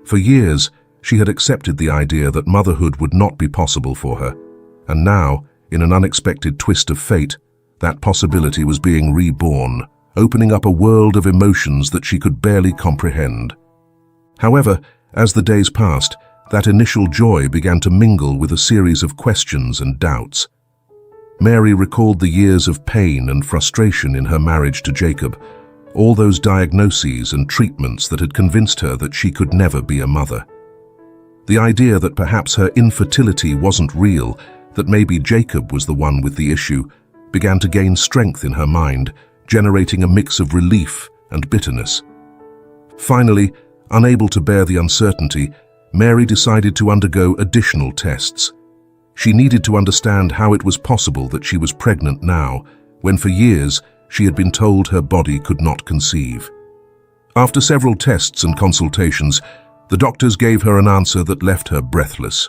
For years, she had accepted the idea that motherhood would not be possible for her, and now, in an unexpected twist of fate, that possibility was being reborn, opening up a world of emotions that she could barely comprehend. However, as the days passed, that initial joy began to mingle with a series of questions and doubts. Mary recalled the years of pain and frustration in her marriage to Jacob, all those diagnoses and treatments that had convinced her that she could never be a mother. The idea that perhaps her infertility wasn't real, that maybe Jacob was the one with the issue, began to gain strength in her mind, generating a mix of relief and bitterness. Finally, unable to bear the uncertainty, Mary decided to undergo additional tests. She needed to understand how it was possible that she was pregnant now, when for years she had been told her body could not conceive. After several tests and consultations, the doctors gave her an answer that left her breathless.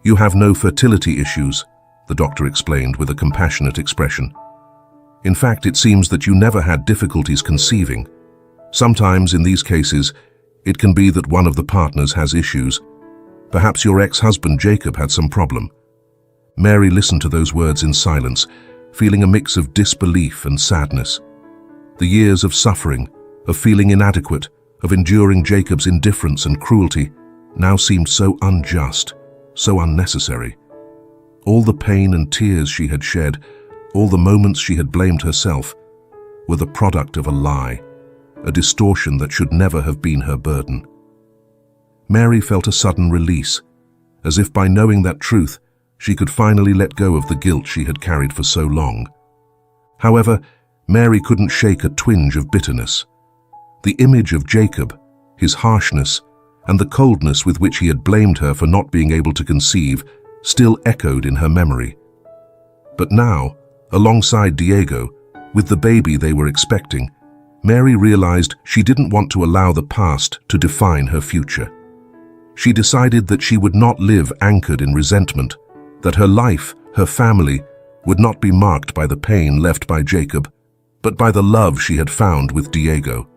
"You have no fertility issues," the doctor explained with a compassionate expression. "In fact, it seems that you never had difficulties conceiving. Sometimes, in these cases, it can be that one of the partners has issues. Perhaps your ex-husband Jacob had some problem." Mary listened to those words in silence, feeling a mix of disbelief and sadness. The years of suffering, of feeling inadequate, of enduring Jacob's indifference and cruelty, now seemed so unjust, so unnecessary. All the pain and tears she had shed, all the moments she had blamed herself, were the product of a lie, a distortion that should never have been her burden. Mary felt a sudden release, as if by knowing that truth, she could finally let go of the guilt she had carried for so long. However, Mary couldn't shake a twinge of bitterness. The image of Jacob, his harshness, and the coldness with which he had blamed her for not being able to conceive, still echoed in her memory. But now, alongside Diego, with the baby they were expecting, Mary realized she didn't want to allow the past to define her future. She decided that she would not live anchored in resentment, that her life, her family, would not be marked by the pain left by Jacob, but by the love she had found with Diego.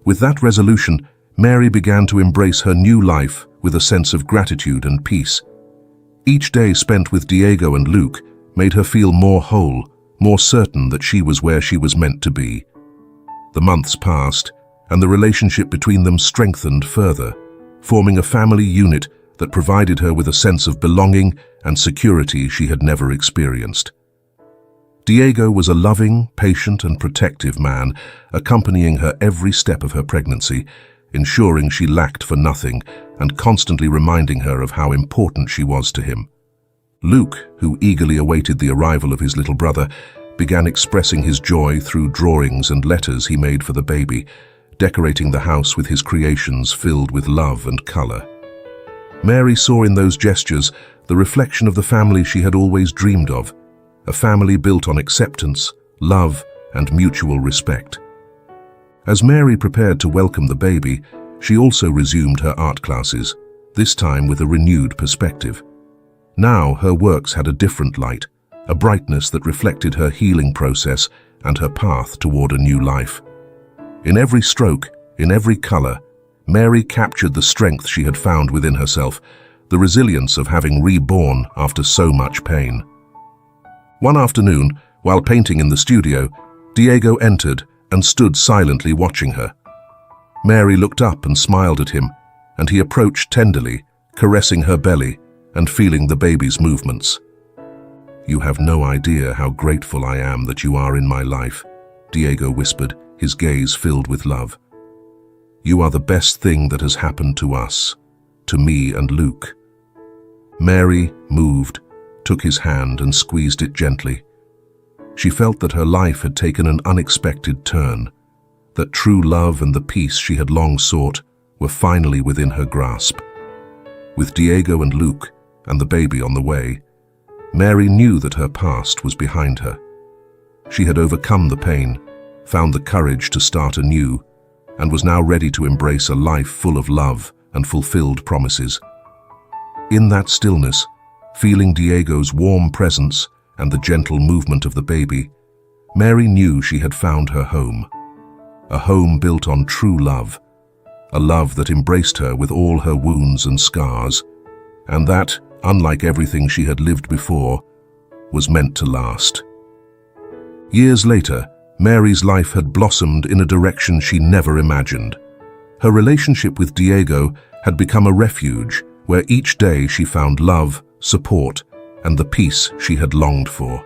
With that resolution, Mary began to embrace her new life with a sense of gratitude and peace. Each day spent with Diego and Luke made her feel more whole, more certain that she was where she was meant to be. The months passed, and the relationship between them strengthened further, forming a family unit that provided her with a sense of belonging and security she had never experienced. Diego was a loving, patient, and protective man, accompanying her every step of her pregnancy, ensuring she lacked for nothing and constantly reminding her of how important she was to him. Luke, who eagerly awaited the arrival of his little brother, began expressing his joy through drawings and letters he made for the baby, decorating the house with his creations filled with love and color. Mary saw in those gestures the reflection of the family she had always dreamed of, a family built on acceptance, love, and mutual respect. As Mary prepared to welcome the baby, she also resumed her art classes, this time with a renewed perspective. Now her works had a different light, a brightness that reflected her healing process and her path toward a new life. In every stroke, in every color, Mary captured the strength she had found within herself, the resilience of having reborn after so much pain. One afternoon, while painting in the studio, Diego entered and stood silently watching her. Mary looked up and smiled at him, and he approached tenderly, caressing her belly and feeling the baby's movements. "You have no idea how grateful I am that you are in my life," Diego whispered, his gaze filled with love. "You are the best thing that has happened to us, to me and Luke." Mary, moved, took his hand and squeezed it gently. She felt that her life had taken an unexpected turn, that true love and the peace she had long sought were finally within her grasp. With Diego and Luke and the baby on the way, Mary knew that her past was behind her. She had overcome the pain, found the courage to start anew, and was now ready to embrace a life full of love and fulfilled promises. In that stillness, feeling Diego's warm presence and the gentle movement of the baby, Mary knew she had found her home. A home built on true love, a love that embraced her with all her wounds and scars, and that, unlike everything she had lived before, was meant to last. Years later, Mary's life had blossomed in a direction she never imagined. Her relationship with Diego had become a refuge where each day she found love, support, and the peace she had longed for.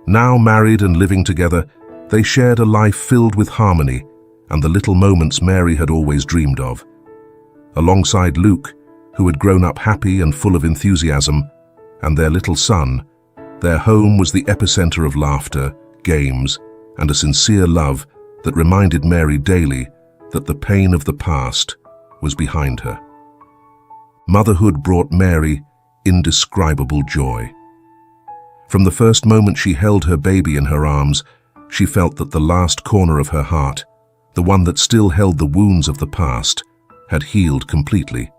Now married and living together, they shared a life filled with harmony and the little moments Mary had always dreamed of. Alongside Luke, who had grown up happy and full of enthusiasm, and their little son, their home was the epicenter of laughter, games, and a sincere love that reminded Mary daily that the pain of the past was behind her. Motherhood brought Mary indescribable joy. From the first moment she held her baby in her arms, she felt that the last corner of her heart, the one that still held the wounds of the past, had healed completely.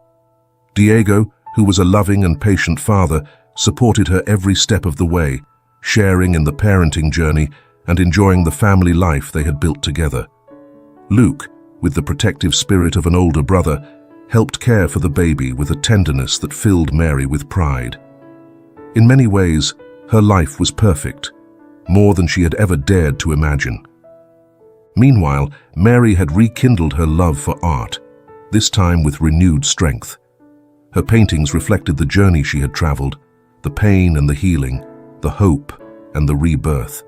Diego, who was a loving and patient father, supported her every step of the way, sharing in the parenting journey and enjoying the family life they had built together. Luke, with the protective spirit of an older brother, helped care for the baby with a tenderness that filled Mary with pride. In many ways, her life was perfect, more than she had ever dared to imagine. Meanwhile, Mary had rekindled her love for art, this time with renewed strength. Her paintings reflected the journey she had traveled, the pain and the healing, the hope and the rebirth.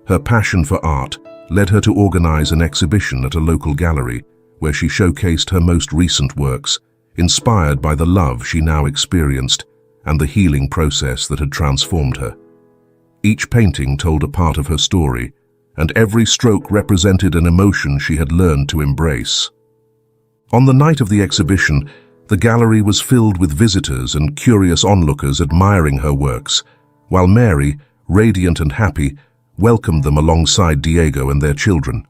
Her passion for art led her to organize an exhibition at a local gallery where she showcased her most recent works, inspired by the love she now experienced and the healing process that had transformed her. Each painting told a part of her story, and every stroke represented an emotion she had learned to embrace. On the night of the exhibition, the gallery was filled with visitors and curious onlookers admiring her works, while Mary, radiant and happy, welcomed them alongside Diego and their children.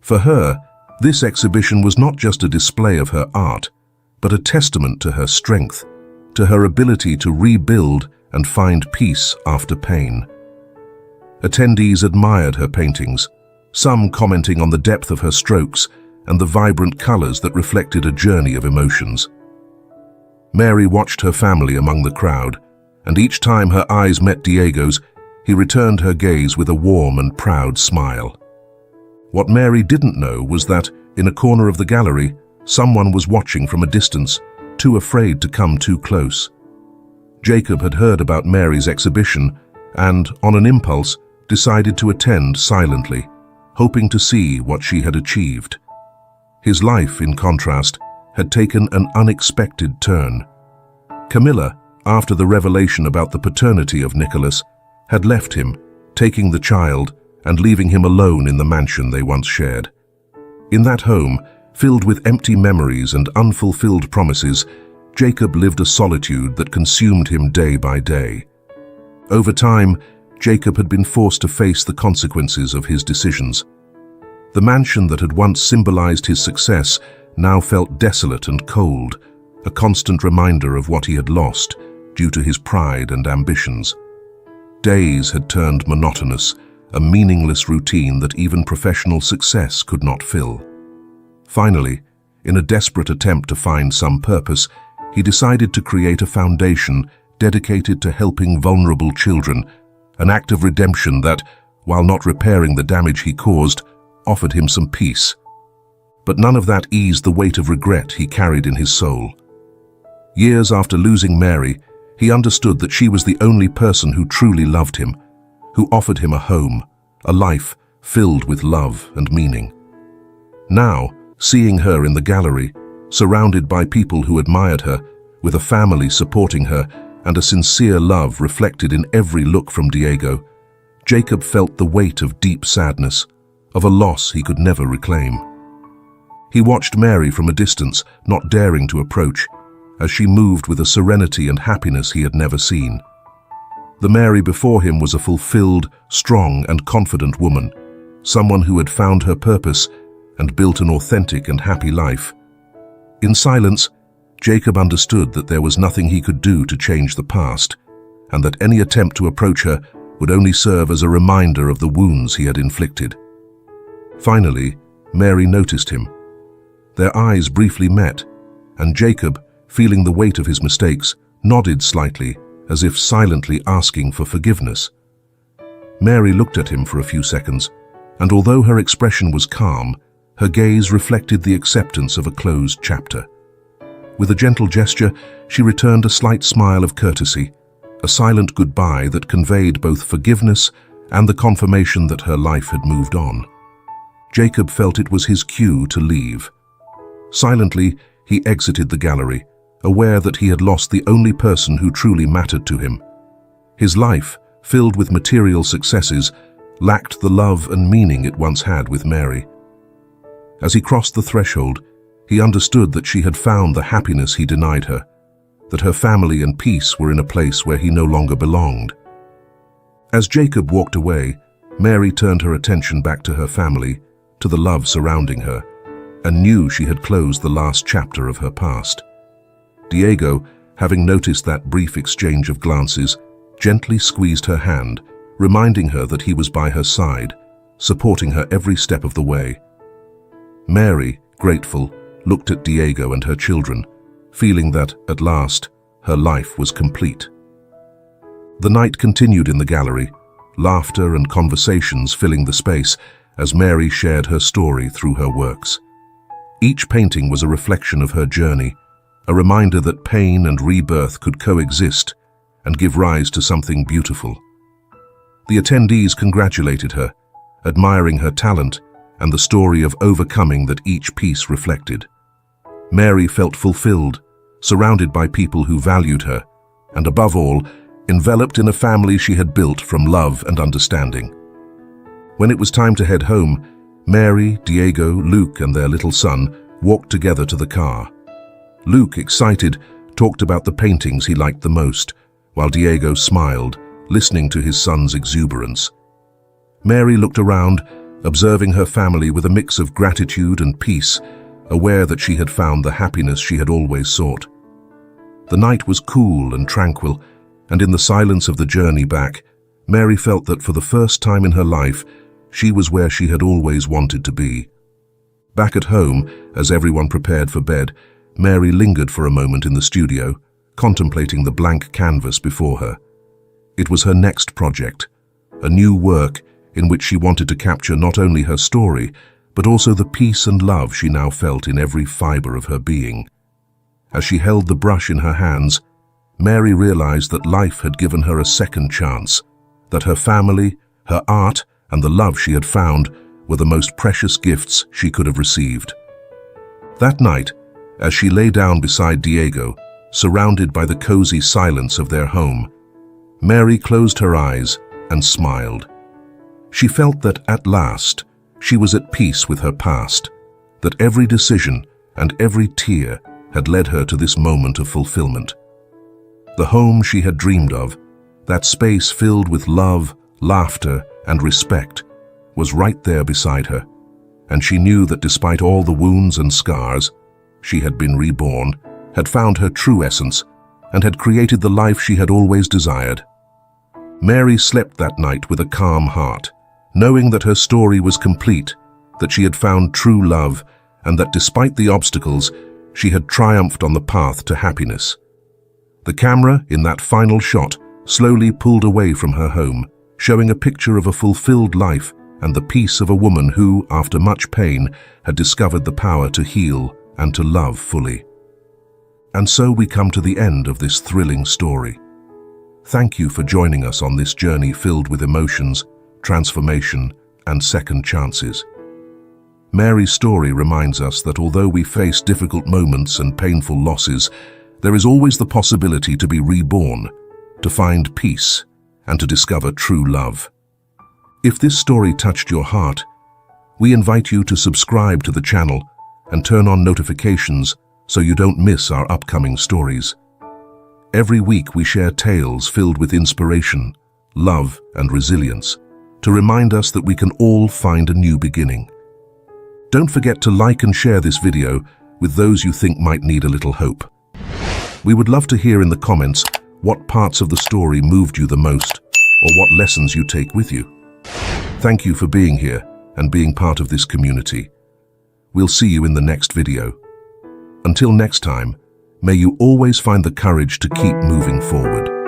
For her, this exhibition was not just a display of her art, but a testament to her strength, to her ability to rebuild and find peace after pain. Attendees admired her paintings, some commenting on the depth of her strokes and the vibrant colors that reflected a journey of emotions. Mary watched her family among the crowd, and each time her eyes met Diego's, he returned her gaze with a warm and proud smile. What Mary didn't know was that, in a corner of the gallery, someone was watching from a distance, too afraid to come too close. Jacob had heard about Mary's exhibition and, on an impulse, decided to attend silently, hoping to see what she had achieved. His life, in contrast, had taken an unexpected turn. Camilla, after the revelation about the paternity of Nicholas, had left him, taking the child and leaving him alone in the mansion they once shared. In that home, filled with empty memories and unfulfilled promises, Jacob lived a solitude that consumed him day by day. Over time, Jacob had been forced to face the consequences of his decisions. The mansion that had once symbolized his success now felt desolate and cold, a constant reminder of what he had lost due to his pride and ambitions. Days had turned monotonous, a meaningless routine that even professional success could not fill. Finally, in a desperate attempt to find some purpose, he decided to create a foundation dedicated to helping vulnerable children, an act of redemption that, while not repairing the damage he caused, offered him some peace. But none of that eased the weight of regret he carried in his soul. Years after losing Mary, he understood that she was the only person who truly loved him, who offered him a home, a life filled with love and meaning. Now, seeing her in the gallery, surrounded by people who admired her, with a family supporting her, and a sincere love reflected in every look from Diego, Jacob felt the weight of deep sadness, of a loss he could never reclaim. He watched Mary from a distance, not daring to approach, as she moved with a serenity and happiness he had never seen. The Mary before him was a fulfilled, strong and confident woman, someone who had found her purpose and built an authentic and happy life. In silence, Jacob understood that there was nothing he could do to change the past, and that any attempt to approach her would only serve as a reminder of the wounds he had inflicted. Finally, Mary noticed him. Their eyes briefly met, and Jacob, feeling the weight of his mistakes, nodded slightly, as if silently asking for forgiveness. Mary looked at him for a few seconds, and although her expression was calm, her gaze reflected the acceptance of a closed chapter. With a gentle gesture, she returned a slight smile of courtesy, a silent goodbye that conveyed both forgiveness and the confirmation that her life had moved on. Jacob felt it was his cue to leave. Silently, he exited the gallery, aware that he had lost the only person who truly mattered to him. His life, filled with material successes, lacked the love and meaning it once had with Mary. As he crossed the threshold, he understood that she had found the happiness he denied her, that her family and peace were in a place where he no longer belonged. As Jacob walked away, Mary turned her attention back to her family, to the love surrounding her, and knew she had closed the last chapter of her past. Diego, having noticed that brief exchange of glances, gently squeezed her hand, reminding her that he was by her side, supporting her every step of the way. Mary, grateful, looked at Diego and her children, feeling that, at last, her life was complete. The night continued in the gallery, laughter and conversations filling the space, as Mary shared her story through her works. Each painting was a reflection of her journey, a reminder that pain and rebirth could coexist and give rise to something beautiful. The attendees congratulated her, admiring her talent and the story of overcoming that each piece reflected. Mary felt fulfilled, surrounded by people who valued her, and above all, enveloped in a family she had built from love and understanding. When it was time to head home, Mary, Diego, Luke, and their little son walked together to the car. Luke, excited, talked about the paintings he liked the most, while Diego smiled, listening to his son's exuberance. Mary looked around, observing her family with a mix of gratitude and peace, aware that she had found the happiness she had always sought. The night was cool and tranquil, and in the silence of the journey back, Mary felt that for the first time in her life, she was where she had always wanted to be. Back at home, as everyone prepared for bed, Mary lingered for a moment in the studio, contemplating the blank canvas before her. It was her next project, a new work in which she wanted to capture not only her story, but also the peace and love she now felt in every fiber of her being. As she held the brush in her hands, Mary realized that life had given her a second chance, that her family, her art, and the love she had found were the most precious gifts she could have received. That night, as she lay down beside Diego, surrounded by the cozy silence of their home, Mary closed her eyes and smiled. She felt that at last she was at peace with her past, that every decision and every tear had led her to this moment of fulfillment. The home she had dreamed of, that space filled with love, laughter, and respect, was right there beside her, and she knew that despite all the wounds and scars, she had been reborn, had found her true essence, and had created the life she had always desired. Mary slept that night with a calm heart, knowing that her story was complete, that she had found true love, and that despite the obstacles, she had triumphed on the path to happiness. The camera, in that final shot, slowly pulled away from her home, showing a picture of a fulfilled life and the peace of a woman who, after much pain, had discovered the power to heal and to love fully. And so we come to the end of this thrilling story. Thank you for joining us on this journey filled with emotions, transformation, and second chances. Mary's story reminds us that although we face difficult moments and painful losses, there is always the possibility to be reborn, to find peace, and to discover true love. If this story touched your heart, we invite you to subscribe to the channel and turn on notifications so you don't miss our upcoming stories. Every week we share tales filled with inspiration, love, and resilience to remind us that we can all find a new beginning. Don't forget to like and share this video with those you think might need a little hope. We would love to hear in the comments what parts of the story moved you the most, or what lessons you take with you. Thank you for being here and being part of this community. We'll see you in the next video. Until next time, may you always find the courage to keep moving forward.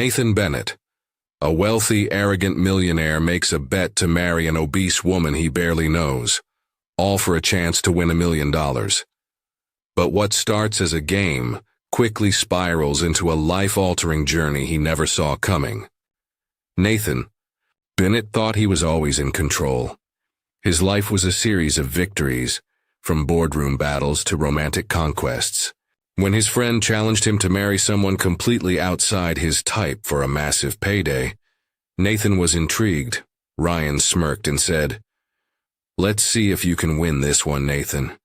Nathan Bennett, a wealthy, arrogant millionaire, makes a bet to marry an obese woman he barely knows, all for a chance to win $1 million. But what starts as a game quickly spirals into a life-altering journey he never saw coming. Nathan Bennett thought he was always in control. His life was a series of victories, from boardroom battles to romantic conquests. When his friend challenged him to marry someone completely outside his type for a massive payday, Nathan was intrigued. Ryan smirked and said, "Let's see if you can win this one, Nathan.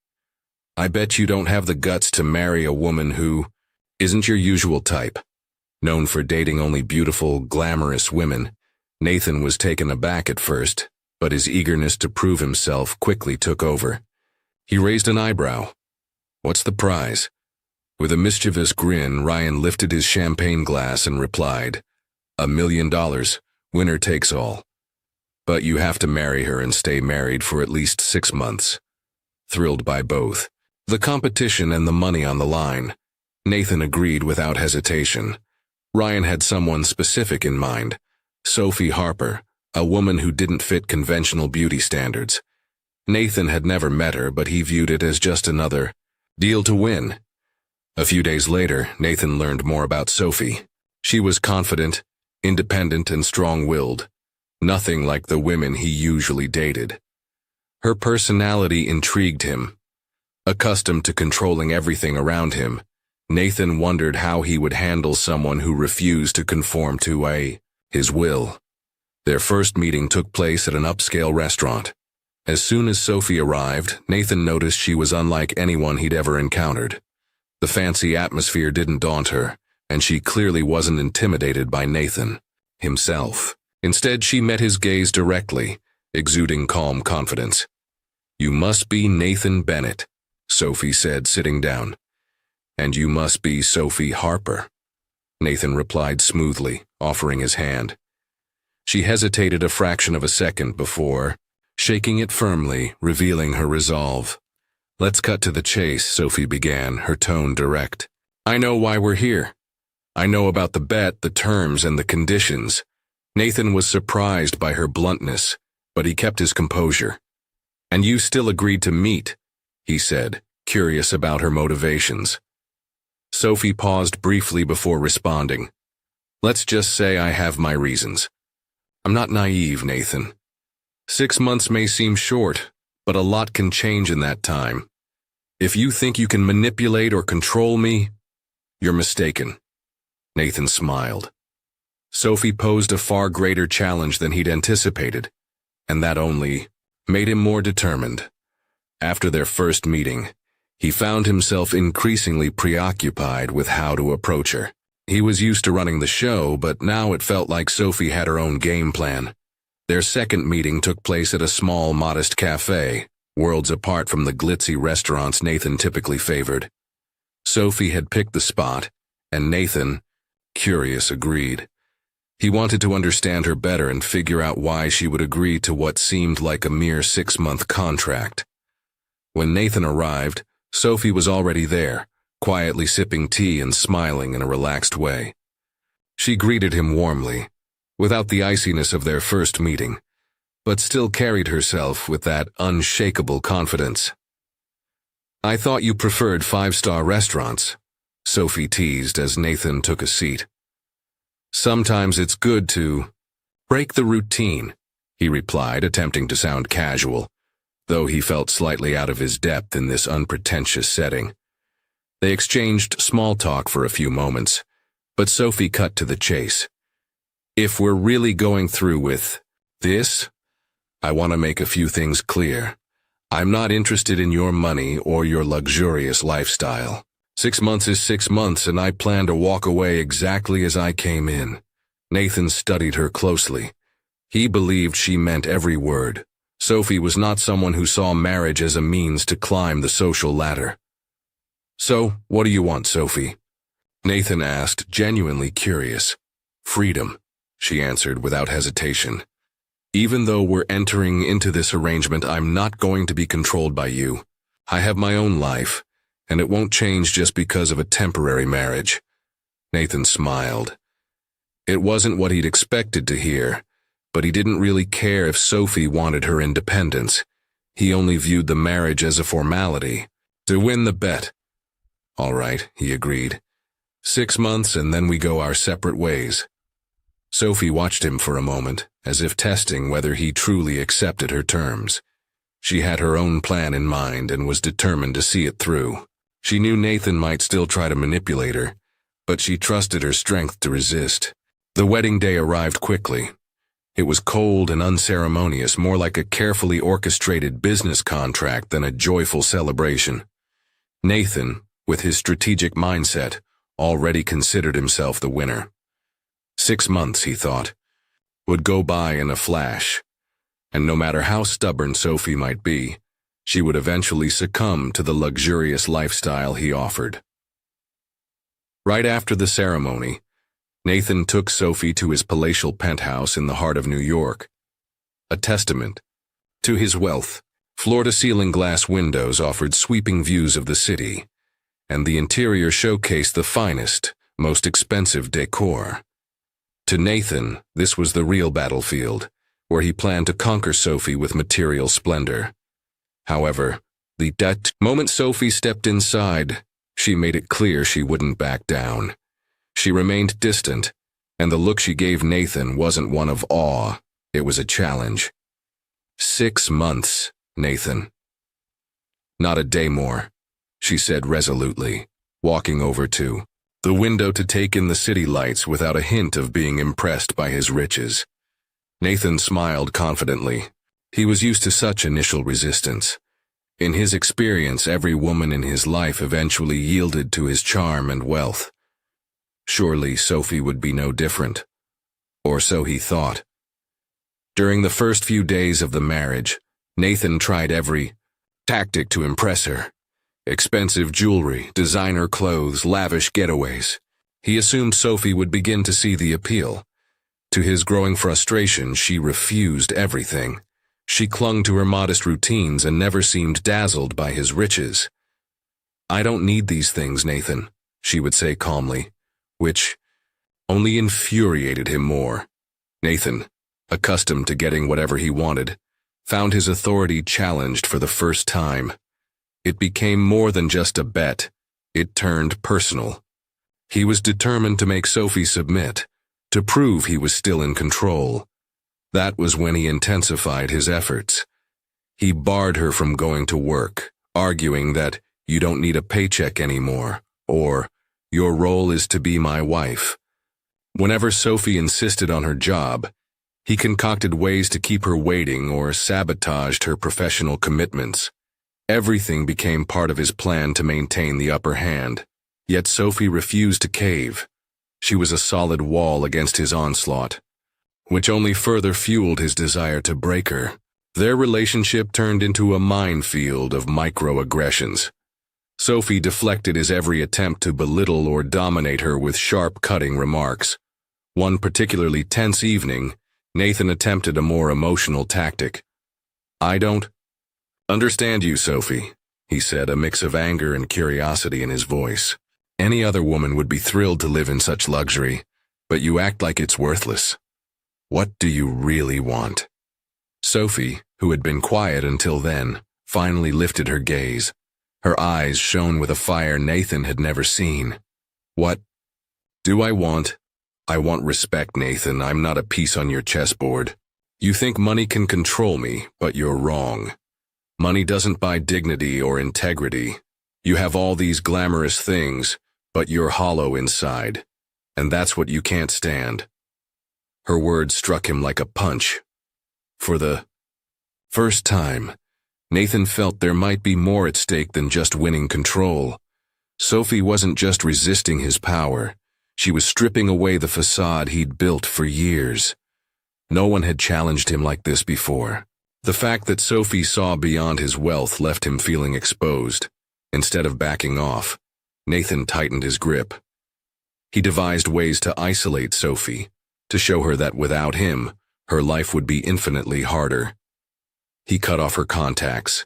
I bet you don't have the guts to marry a woman who isn't your usual type." Known for dating only beautiful, glamorous women, Nathan was taken aback at first, but his eagerness to prove himself quickly took over. He raised an eyebrow. "What's the prize?" With a mischievous grin, Ryan lifted his champagne glass and replied, $1 million, winner takes all. But you have to marry her and stay married for at least 6 months. Thrilled by both the competition and the money on the line, Nathan agreed without hesitation. Ryan had someone specific in mind, Sophie Harper, a woman who didn't fit conventional beauty standards. Nathan had never met her, but he viewed it as just another deal to win. A few days later, Nathan learned more about Sophie. She was confident, independent, and strong-willed, nothing like the women he usually dated. Her personality intrigued him. Accustomed to controlling everything around him, Nathan wondered how he would handle someone who refused to conform to his will. Their first meeting took place at an upscale restaurant. As soon as Sophie arrived, Nathan noticed she was unlike anyone he'd ever encountered. The fancy atmosphere didn't daunt her, and she clearly wasn't intimidated by Nathan himself. Instead, she met his gaze directly, exuding calm confidence. "You must be Nathan Bennett," Sophie said, sitting down. "And you must be Sophie Harper," Nathan replied smoothly, offering his hand. She hesitated a fraction of a second before shaking it firmly, revealing her resolve. "Let's cut to the chase," Sophie began, her tone direct. "I know why we're here. I know about the bet, the terms, and the conditions." Nathan was surprised by her bluntness, but he kept his composure. "And you still agreed to meet," he said, curious about her motivations. Sophie paused briefly before responding. "Let's just say I have my reasons. I'm not naive, Nathan. 6 months may seem short, but a lot can change in that time. If you think you can manipulate or control me, you're mistaken." Nathan smiled. Sophie posed a far greater challenge than he'd anticipated, and that only made him more determined. After their first meeting, he found himself increasingly preoccupied with how to approach her. He was used to running the show, but now it felt like Sophie had her own game plan. Their second meeting took place at a small, modest cafe, worlds apart from the glitzy restaurants Nathan typically favored. Sophie had picked the spot, and Nathan, curious, agreed. He wanted to understand her better and figure out why she would agree to what seemed like a mere 6-month contract. When Nathan arrived, Sophie was already there, quietly sipping tea and smiling in a relaxed way. She greeted him warmly, without the iciness of their first meeting, but still carried herself with that unshakable confidence. "I thought you preferred 5-star restaurants," Sophie teased as Nathan took a seat. "Sometimes it's good to break the routine," he replied, attempting to sound casual, though he felt slightly out of his depth in this unpretentious setting. They exchanged small talk for a few moments, but Sophie cut to the chase. "If we're really going through with this, I want to make a few things clear. I'm not interested in your money or your luxurious lifestyle. 6 months is 6 months, and I plan to walk away exactly as I came in." Nathan studied her closely. He believed she meant every word. Sophie was not someone who saw marriage as a means to climb the social ladder. "So, what do you want, Sophie?" Nathan asked, genuinely curious. "Freedom," she answered without hesitation. "Even though we're entering into this arrangement, I'm not going to be controlled by you. I have my own life, and it won't change just because of a temporary marriage." Nathan smiled. It wasn't what he'd expected to hear, but he didn't really care if Sophie wanted her independence. He only viewed the marriage as a formality, to win the bet. All right, he agreed. 6 months and then we go our separate ways. Sophie watched him for a moment, as if testing whether he truly accepted her terms. She had her own plan in mind and was determined to see it through. She knew Nathan might still try to manipulate her, but she trusted her strength to resist. The wedding day arrived quickly. It was cold and unceremonious, more like a carefully orchestrated business contract than a joyful celebration. Nathan, with his strategic mindset, already considered himself the winner. 6 months, he thought, would go by in a flash, and no matter how stubborn Sophie might be, she would eventually succumb to the luxurious lifestyle he offered. Right after the ceremony, Nathan took Sophie to his palatial penthouse in the heart of New York. A testament to his wealth, floor-to-ceiling glass windows offered sweeping views of the city, and the interior showcased the finest, most expensive decor. To Nathan, this was the real battlefield, where he planned to conquer Sophie with material splendor. However, the moment Sophie stepped inside, she made it clear she wouldn't back down. She remained distant, and the look she gave Nathan wasn't one of awe, it was a challenge. 6 months, Nathan. Not a day more, she said resolutely, walking over to the window to take in the city lights without a hint of being impressed by his riches. Nathan smiled confidently. He was used to such initial resistance. In his experience, every woman in his life eventually yielded to his charm and wealth. Surely Sophie would be no different. Or so he thought. During the first few days of the marriage, Nathan tried every tactic to impress her. Expensive jewelry, designer clothes, lavish getaways. He assumed Sophie would begin to see the appeal. To his growing frustration, she refused everything. She clung to her modest routines and never seemed dazzled by his riches. "I don't need these things, Nathan," she would say calmly, which only infuriated him more. Nathan, accustomed to getting whatever he wanted, found his authority challenged for the first time. It became more than just a bet. It turned personal. He was determined to make Sophie submit, to prove he was still in control. That was when he intensified his efforts. He barred her from going to work, arguing that you don't need a paycheck anymore, or your role is to be my wife. Whenever Sophie insisted on her job, he concocted ways to keep her waiting or sabotaged her professional commitments. Everything became part of his plan to maintain the upper hand, yet Sophie refused to cave. She was a solid wall against his onslaught, which only further fueled his desire to break her. Their relationship turned into a minefield of microaggressions. Sophie deflected his every attempt to belittle or dominate her with sharp, cutting remarks. One particularly tense evening, Nathan attempted a more emotional tactic. "I don't understand you, Sophie," he said, a mix of anger and curiosity in his voice. "Any other woman would be thrilled to live in such luxury, but you act like it's worthless. What do you really want?" Sophie, who had been quiet until then, finally lifted her gaze. Her eyes shone with a fire Nathan had never seen. "What do I want? I want respect, Nathan. I'm not a piece on your chessboard. You think money can control me, but you're wrong. Money doesn't buy dignity or integrity. You have all these glamorous things, but you're hollow inside, and that's what you can't stand." Her words struck him like a punch. For the first time, Nathan felt there might be more at stake than just winning control. Sophie wasn't just resisting his power, she was stripping away the facade he'd built for years. No one had challenged him like this before. The fact that Sophie saw beyond his wealth left him feeling exposed. Instead of backing off, Nathan tightened his grip. He devised ways to isolate Sophie, to show her that without him, her life would be infinitely harder. He cut off her contacts,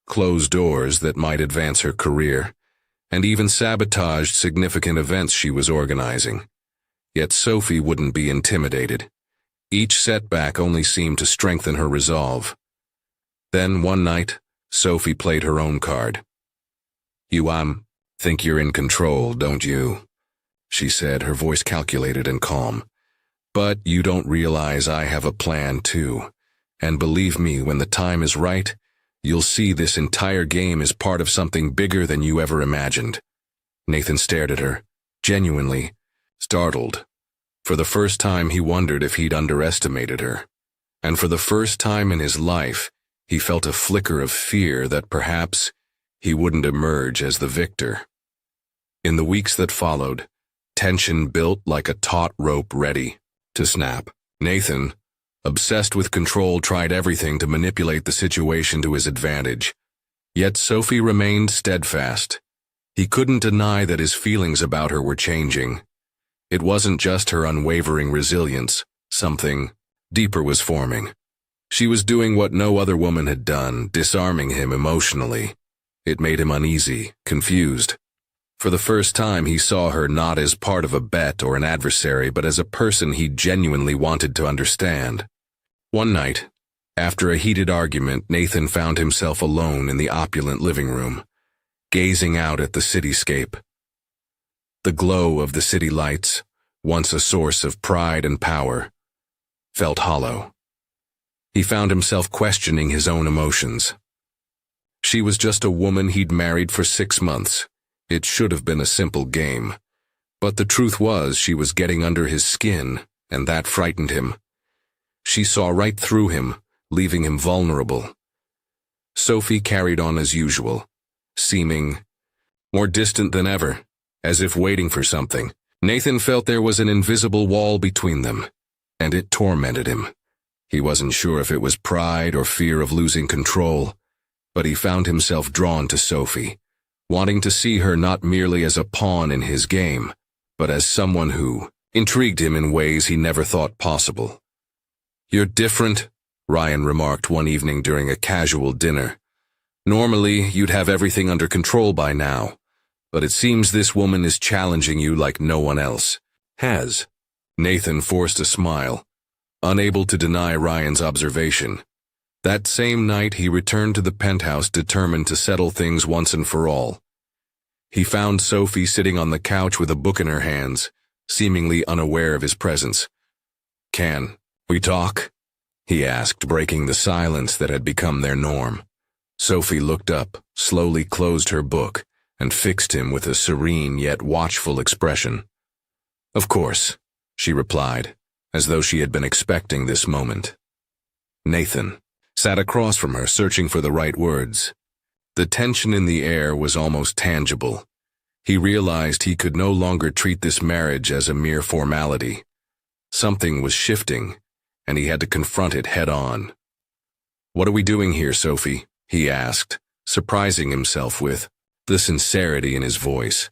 closed doors that might advance her career, and even sabotaged significant events she was organizing. Yet Sophie wouldn't be intimidated. Each setback only seemed to strengthen her resolve. Then one night, Sophie played her own card. "You, think you're in control, don't you?" she said, her voice calculated and calm. "But you don't realize I have a plan too. And believe me, when the time is right, you'll see this entire game is part of something bigger than you ever imagined." Nathan stared at her, genuinely startled. For the first time, he wondered if he'd underestimated her. And for the first time in his life, he felt a flicker of fear that perhaps he wouldn't emerge as the victor. In the weeks that followed, tension built like a taut rope ready to snap. Nathan, obsessed with control, tried everything to manipulate the situation to his advantage. Yet Sophie remained steadfast. He couldn't deny that his feelings about her were changing. It wasn't just her unwavering resilience, something deeper was forming. She was doing what no other woman had done, disarming him emotionally. It made him uneasy, confused. For the first time, he saw her not as part of a bet or an adversary, but as a person he genuinely wanted to understand. One night, after a heated argument, Nathan found himself alone in the opulent living room, gazing out at the cityscape. The glow of the city lights, once a source of pride and power, felt hollow. He found himself questioning his own emotions. She was just a woman he'd married for 6 months. It should have been a simple game. But the truth was, she was getting under his skin, and that frightened him. She saw right through him, leaving him vulnerable. Sophie carried on as usual, seeming more distant than ever, as if waiting for something. Nathan felt there was an invisible wall between them, and it tormented him. He wasn't sure if it was pride or fear of losing control, but he found himself drawn to Sophie, wanting to see her not merely as a pawn in his game, but as someone who intrigued him in ways he never thought possible. "You're different," Ryan remarked one evening during a casual dinner. "Normally, you'd have everything under control by now, but it seems this woman is challenging you like no one else has." Nathan forced a smile, unable to deny Ryan's observation. That same night, he returned to the penthouse determined to settle things once and for all. He found Sophie sitting on the couch with a book in her hands, seemingly unaware of his presence. "Can we talk?" he asked, breaking the silence that had become their norm. Sophie looked up, slowly closed her book, and fixed him with a serene yet watchful expression. "Of course," she replied, as though she had been expecting this moment. Nathan sat across from her, searching for the right words. The tension in the air was almost tangible. He realized he could no longer treat this marriage as a mere formality. Something was shifting, and he had to confront it head-on. "What are we doing here, Sophie?" he asked, surprising himself with the sincerity in his voice.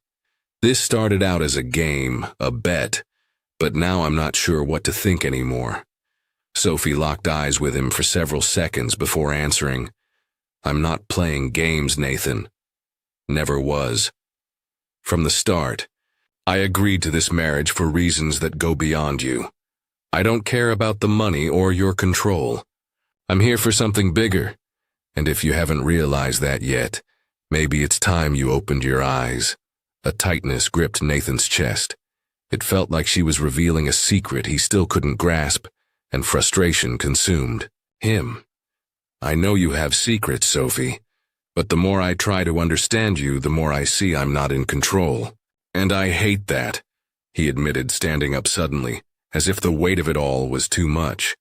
"This started out as a game, a bet, but now I'm not sure what to think anymore." Sophie locked eyes with him for several seconds before answering, "I'm not playing games, Nathan. Never was. From the start, I agreed to this marriage for reasons that go beyond you. I don't care about the money or your control. I'm here for something bigger, and if you haven't realized that yet, maybe it's time you opened your eyes." A tightness gripped Nathan's chest. It felt like she was revealing a secret he still couldn't grasp, and frustration consumed him. "I know you have secrets, Sophie, but the more I try to understand you, the more I see I'm not in control. And I hate that," he admitted, standing up suddenly, as if the weight of it all was too much.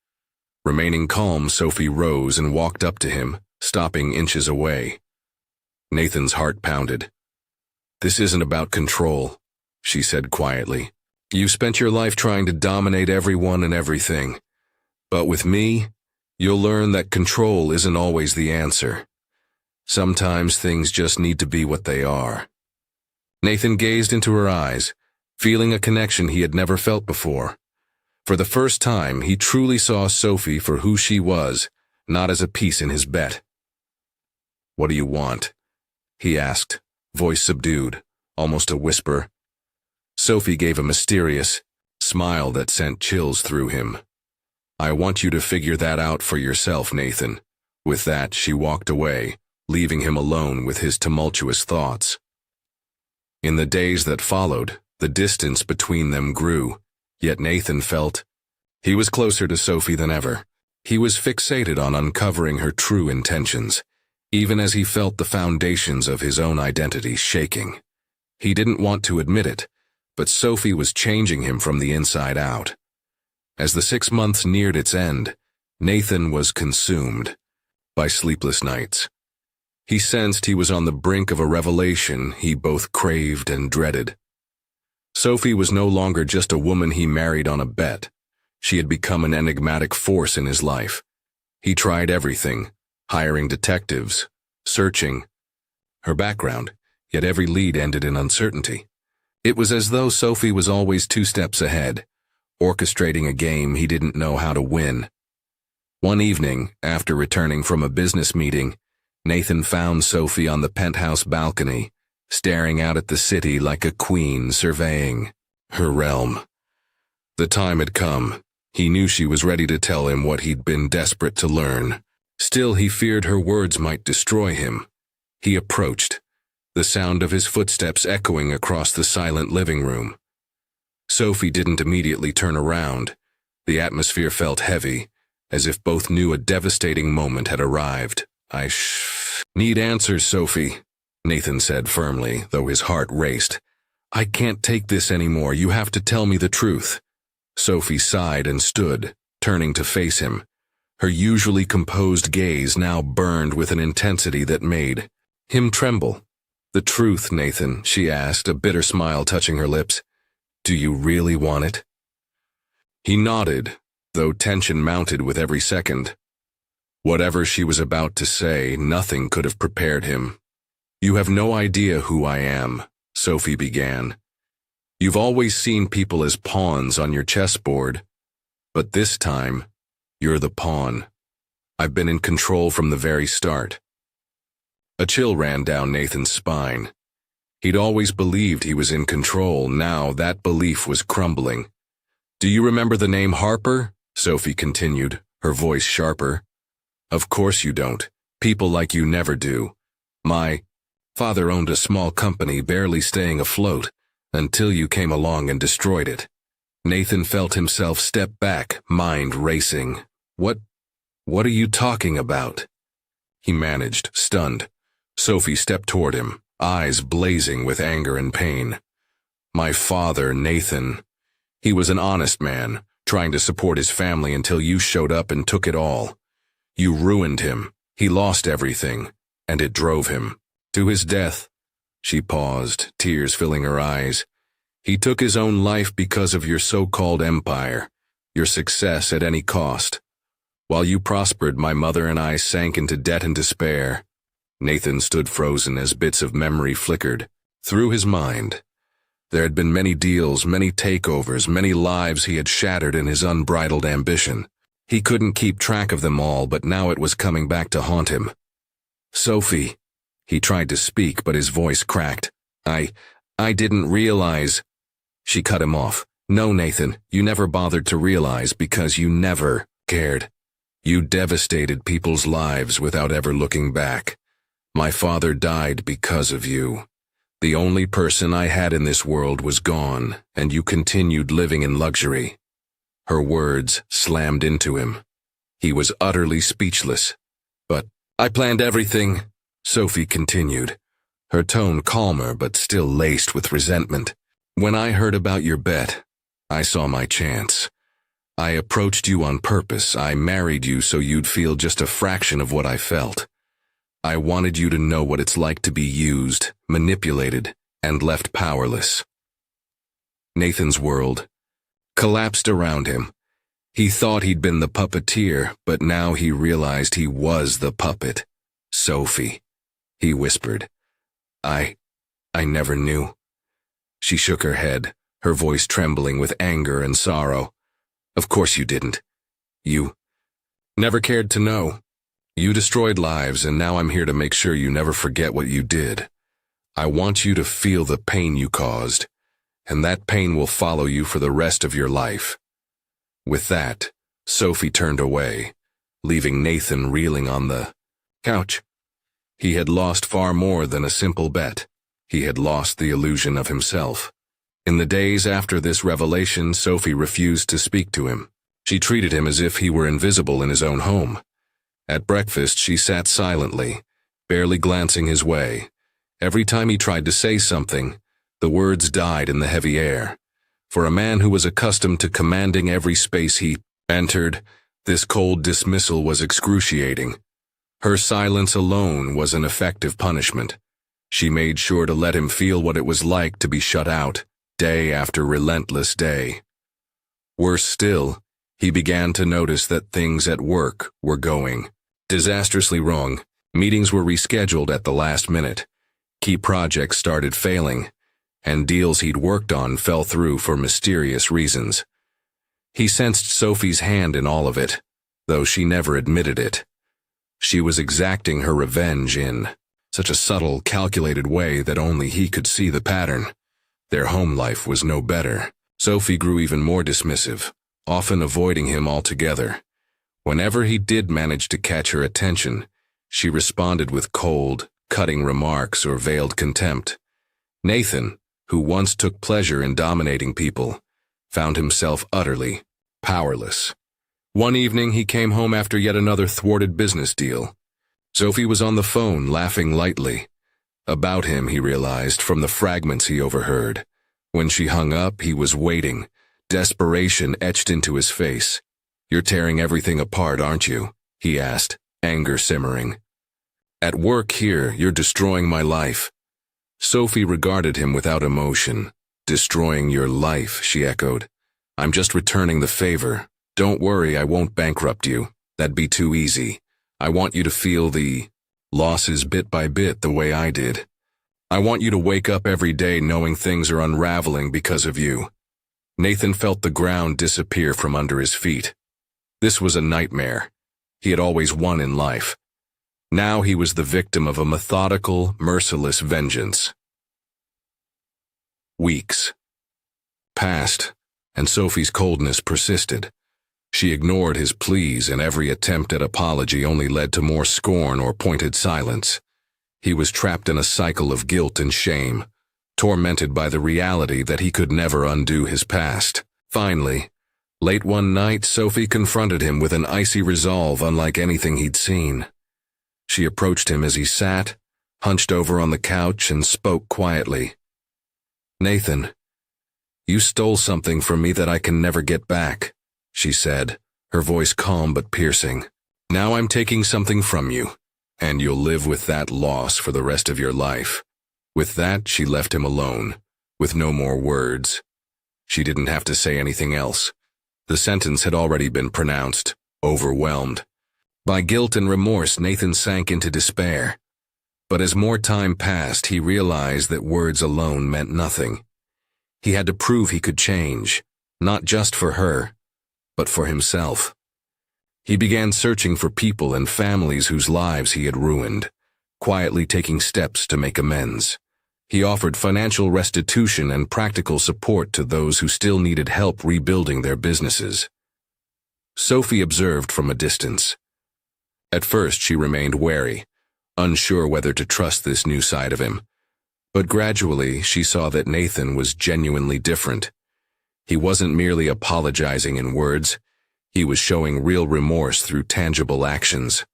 Remaining calm, Sophie rose and walked up to him, stopping inches away. Nathan's heart pounded. "This isn't about control," she said quietly. "You've spent your life trying to dominate everyone and everything. But with me, you'll learn that control isn't always the answer. Sometimes things just need to be what they are." Nathan gazed into her eyes, feeling a connection he had never felt before. For the first time, he truly saw Sophie for who she was, not as a piece in his bet. "What do you want?" he asked, voice subdued, almost a whisper. Sophie gave a mysterious smile that sent chills through him. "I want you to figure that out for yourself, Nathan." With that, she walked away, leaving him alone with his tumultuous thoughts. In the days that followed, the distance between them grew, yet Nathan felt he was closer to Sophie than ever. He was fixated on uncovering her true intentions, even as he felt the foundations of his own identity shaking. He didn't want to admit it, but Sophie was changing him from the inside out. As the 6 months neared its end, Nathan was consumed by sleepless nights. He sensed he was on the brink of a revelation he both craved and dreaded. Sophie was no longer just a woman he married on a bet. She had become an enigmatic force in his life. He tried everything, hiring detectives, searching her background, yet every lead ended in uncertainty. It was as though Sophie was always 2 steps ahead, orchestrating a game he didn't know how to win. One evening, after returning from a business meeting, Nathan found Sophie on the penthouse balcony, staring out at the city like a queen surveying her realm. The time had come. He knew she was ready to tell him what he'd been desperate to learn. Still, he feared her words might destroy him. He approached, the sound of his footsteps echoing across the silent living room. Sophie didn't immediately turn around. The atmosphere felt heavy, as if both knew a devastating moment had arrived. "I need answers, Sophie," Nathan said firmly, though his heart raced. "I can't take this anymore. You have to tell me the truth." Sophie sighed and stood, turning to face him. Her usually composed gaze now burned with an intensity that made him tremble. "The truth, Nathan," she asked, a bitter smile touching her lips. "Do you really want it?" He nodded, though tension mounted with every second. Whatever she was about to say, nothing could have prepared him. "You have no idea who I am," Sophie began. "You've always seen people as pawns on your chessboard, but this time, you're the pawn. I've been in control from the very start." A chill ran down Nathan's spine. He'd always believed he was in control. Now that belief was crumbling. "Do you remember the name Harper?" Sophie continued, her voice sharper. "Of course you don't. People like you never do. My father owned a small company barely staying afloat, until you came along and destroyed it." Nathan felt himself step back, mind racing. What are you talking about?" he managed, stunned. Sophie stepped toward him, eyes blazing with anger and pain. "My father, Nathan. He was an honest man, trying to support his family until you showed up and took it all. You ruined him. He lost everything, and it drove him to his death." She paused, tears filling her eyes. "He took his own life because of your so-called empire, your success at any cost. While you prospered, my mother and I sank into debt and despair." Nathan stood frozen as bits of memory flickered through his mind. There had been many deals, many takeovers, many lives he had shattered in his unbridled ambition. He couldn't keep track of them all, but now it was coming back to haunt him. "Sophie," he tried to speak, but his voice cracked. I didn't realize." She cut him off. "No, Nathan, you never bothered to realize because you never cared. You devastated people's lives without ever looking back. My father died because of you. The only person I had in this world was gone, and you continued living in luxury." Her words slammed into him. He was utterly speechless. "But I planned everything," Sophie continued, her tone calmer but still laced with resentment. "When I heard about your bet, I saw my chance. I approached you on purpose. I married you so you'd feel just a fraction of what I felt. I wanted you to know what it's like to be used, manipulated, and left powerless." Nathan's world collapsed around him. He thought he'd been the puppeteer, but now he realized he was the puppet. "Sophie," he whispered. I never knew." She shook her head, her voice trembling with anger and sorrow. "Of course you didn't. You never cared to know. You destroyed lives, and now I'm here to make sure you never forget what you did. I want you to feel the pain you caused, and that pain will follow you for the rest of your life." With that, Sophie turned away, leaving Nathan reeling on the couch. He had lost far more than a simple bet. He had lost the illusion of himself. In the days after this revelation, Sophie refused to speak to him. She treated him as if he were invisible in his own home. At breakfast, she sat silently, barely glancing his way. Every time he tried to say something, the words died in the heavy air. For a man who was accustomed to commanding every space he entered, this cold dismissal was excruciating. Her silence alone was an effective punishment. She made sure to let him feel what it was like to be shut out, day after relentless day. Worse still, he began to notice that things at work were going disastrously wrong. Meetings were rescheduled at the last minute. Key projects started failing, and deals he'd worked on fell through for mysterious reasons. He sensed Sophie's hand in all of it, though she never admitted it. She was exacting her revenge in such a subtle, calculated way that only he could see the pattern. Their home life was no better. Sophie grew even more dismissive, often avoiding him altogether. Whenever he did manage to catch her attention, she responded with cold, cutting remarks or veiled contempt. Nathan, who once took pleasure in dominating people, found himself utterly powerless. One evening, he came home after yet another thwarted business deal. Sophie was on the phone, laughing lightly. About him, he realized from the fragments he overheard. When she hung up, he was waiting, desperation etched into his face. "You're tearing everything apart, aren't you?" he asked, anger simmering. "At work here, you're destroying my life." Sophie regarded him without emotion. "Destroying your life," she echoed. "I'm just returning the favor. Don't worry, I won't bankrupt you. That'd be too easy. I want you to feel the losses bit by bit the way I did. I want you to wake up every day knowing things are unraveling because of you." Nathan felt the ground disappear from under his feet. This was a nightmare. He had always won in life. Now he was the victim of a methodical, merciless vengeance. Weeks passed, and Sophie's coldness persisted. She ignored his pleas, and every attempt at apology only led to more scorn or pointed silence. He was trapped in a cycle of guilt and shame, tormented by the reality that he could never undo his past. Finally, late one night, Sophie confronted him with an icy resolve unlike anything he'd seen. She approached him as he sat, hunched over on the couch, and spoke quietly. "Nathan, you stole something from me that I can never get back," she said, her voice calm but piercing. "Now I'm taking something from you, and you'll live with that loss for the rest of your life." With that, she left him alone, with no more words. She didn't have to say anything else. The sentence had already been pronounced, overwhelmed. By guilt and remorse, Nathan sank into despair. But as more time passed, he realized that words alone meant nothing. He had to prove he could change, not just for her, but for himself. He began searching for people and families whose lives he had ruined, quietly taking steps to make amends. He offered financial restitution and practical support to those who still needed help rebuilding their businesses. Sophie observed from a distance. At first, she remained wary, unsure whether to trust this new side of him. But gradually, she saw that Nathan was genuinely different. He wasn't merely apologizing in words. He was showing real remorse through tangible actions.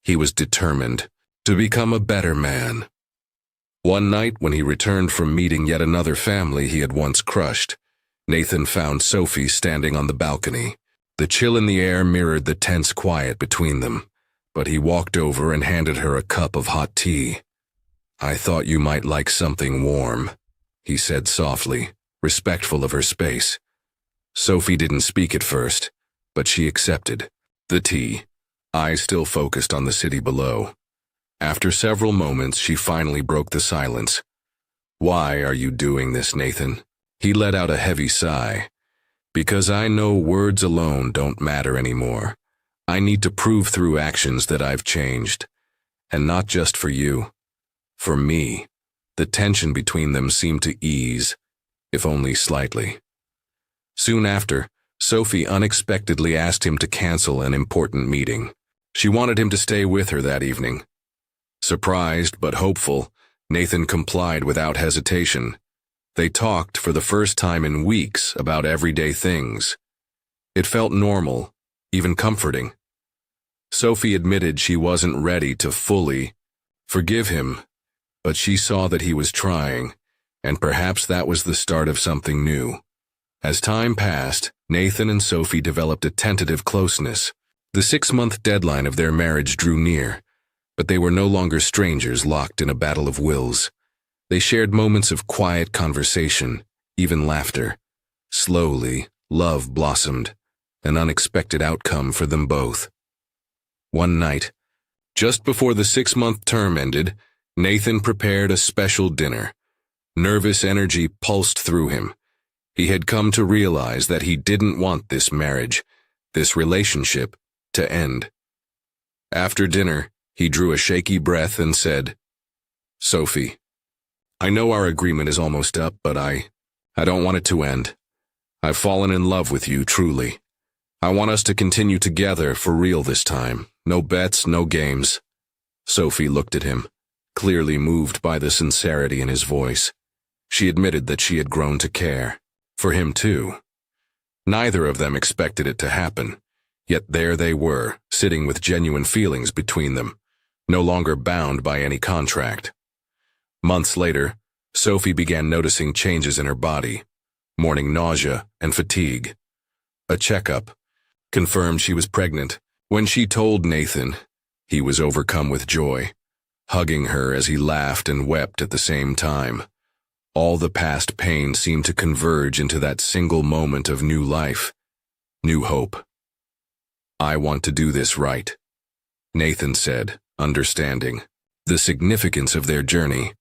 He was determined to become a better man. One night, when he returned from meeting yet another family he had once crushed, Nathan found Sophie standing on the balcony. The chill in the air mirrored the tense quiet between them, but he walked over and handed her a cup of hot tea. "I thought you might like something warm," he said softly, respectful of her space. Sophie didn't speak at first, but she accepted the tea, eyes still focused on the city below. After several moments, she finally broke the silence. "Why are you doing this, Nathan?" He let out a heavy sigh. "Because I know words alone don't matter anymore. I need to prove through actions that I've changed. And not just for you. For me." The tension between them seemed to ease, if only slightly. Soon after, Sophie unexpectedly asked him to cancel an important meeting. She wanted him to stay with her that evening. Surprised but hopeful, Nathan complied without hesitation. They talked for the first time in weeks about everyday things. It felt normal, even comforting. Sophie admitted she wasn't ready to fully forgive him, but she saw that he was trying, and perhaps that was the start of something new. As time passed, Nathan and Sophie developed a tentative closeness. The 6-month deadline of their marriage drew near, but they were no longer strangers locked in a battle of wills. They shared moments of quiet conversation, even laughter. Slowly, love blossomed, an unexpected outcome for them both. One night, just before the 6-month term ended, Nathan prepared a special dinner. Nervous energy pulsed through him. He had come to realize that he didn't want this marriage, this relationship, to end. After dinner, he drew a shaky breath and said, "Sophie, I know our agreement is almost up, but I don't want it to end. I've fallen in love with you, truly. I want us to continue together for real this time. No bets, no games." Sophie looked at him, clearly moved by the sincerity in his voice. She admitted that she had grown to care. For him too. Neither of them expected it to happen, yet there they were, sitting with genuine feelings between them, no longer bound by any contract. Months later, Sophie began noticing changes in her body, morning nausea and fatigue. A checkup confirmed she was pregnant. When she told Nathan, he was overcome with joy, hugging her as he laughed and wept at the same time. All the past pain seemed to converge into that single moment of new life, new hope. "I want to do this right," Nathan said, understanding the significance of their journey.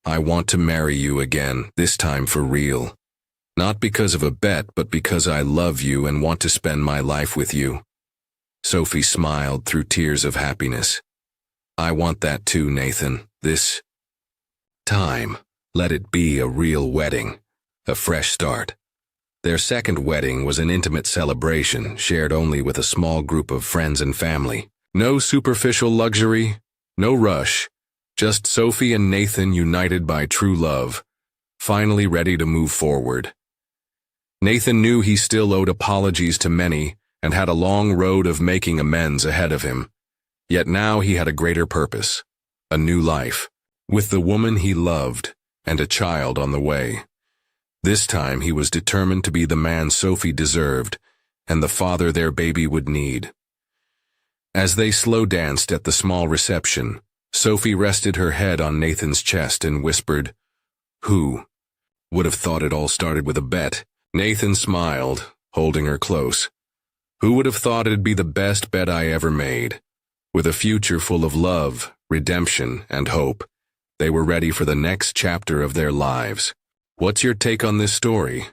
"I want to marry you again, this time for real. Not because of a bet, but because I love you and want to spend my life with you." Sophie smiled through tears of happiness. "I want that too, Nathan. This time, let it be a real wedding, a fresh start." Their second wedding was an intimate celebration shared only with a small group of friends and family. No superficial luxury, no rush, just Sophie and Nathan united by true love, finally ready to move forward. Nathan knew he still owed apologies to many and had a long road of making amends ahead of him. Yet now he had a greater purpose, a new life, with the woman he loved, and a child on the way. This time he was determined to be the man Sophie deserved and the father their baby would need. As they slow danced at the small reception, Sophie rested her head on Nathan's chest and whispered, "Who would have thought it all started with a bet?" Nathan smiled, holding her close. "Who would have thought it'd be the best bet I ever made?" With a future full of love, redemption, and hope, they were ready for the next chapter of their lives. What's your take on this story?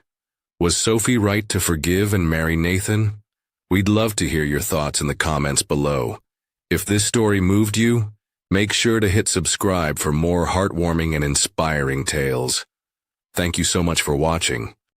Was Sophie right to forgive and marry Nathan? We'd love to hear your thoughts in the comments below. If this story moved you, make sure to hit subscribe for more heartwarming and inspiring tales. Thank you so much for watching.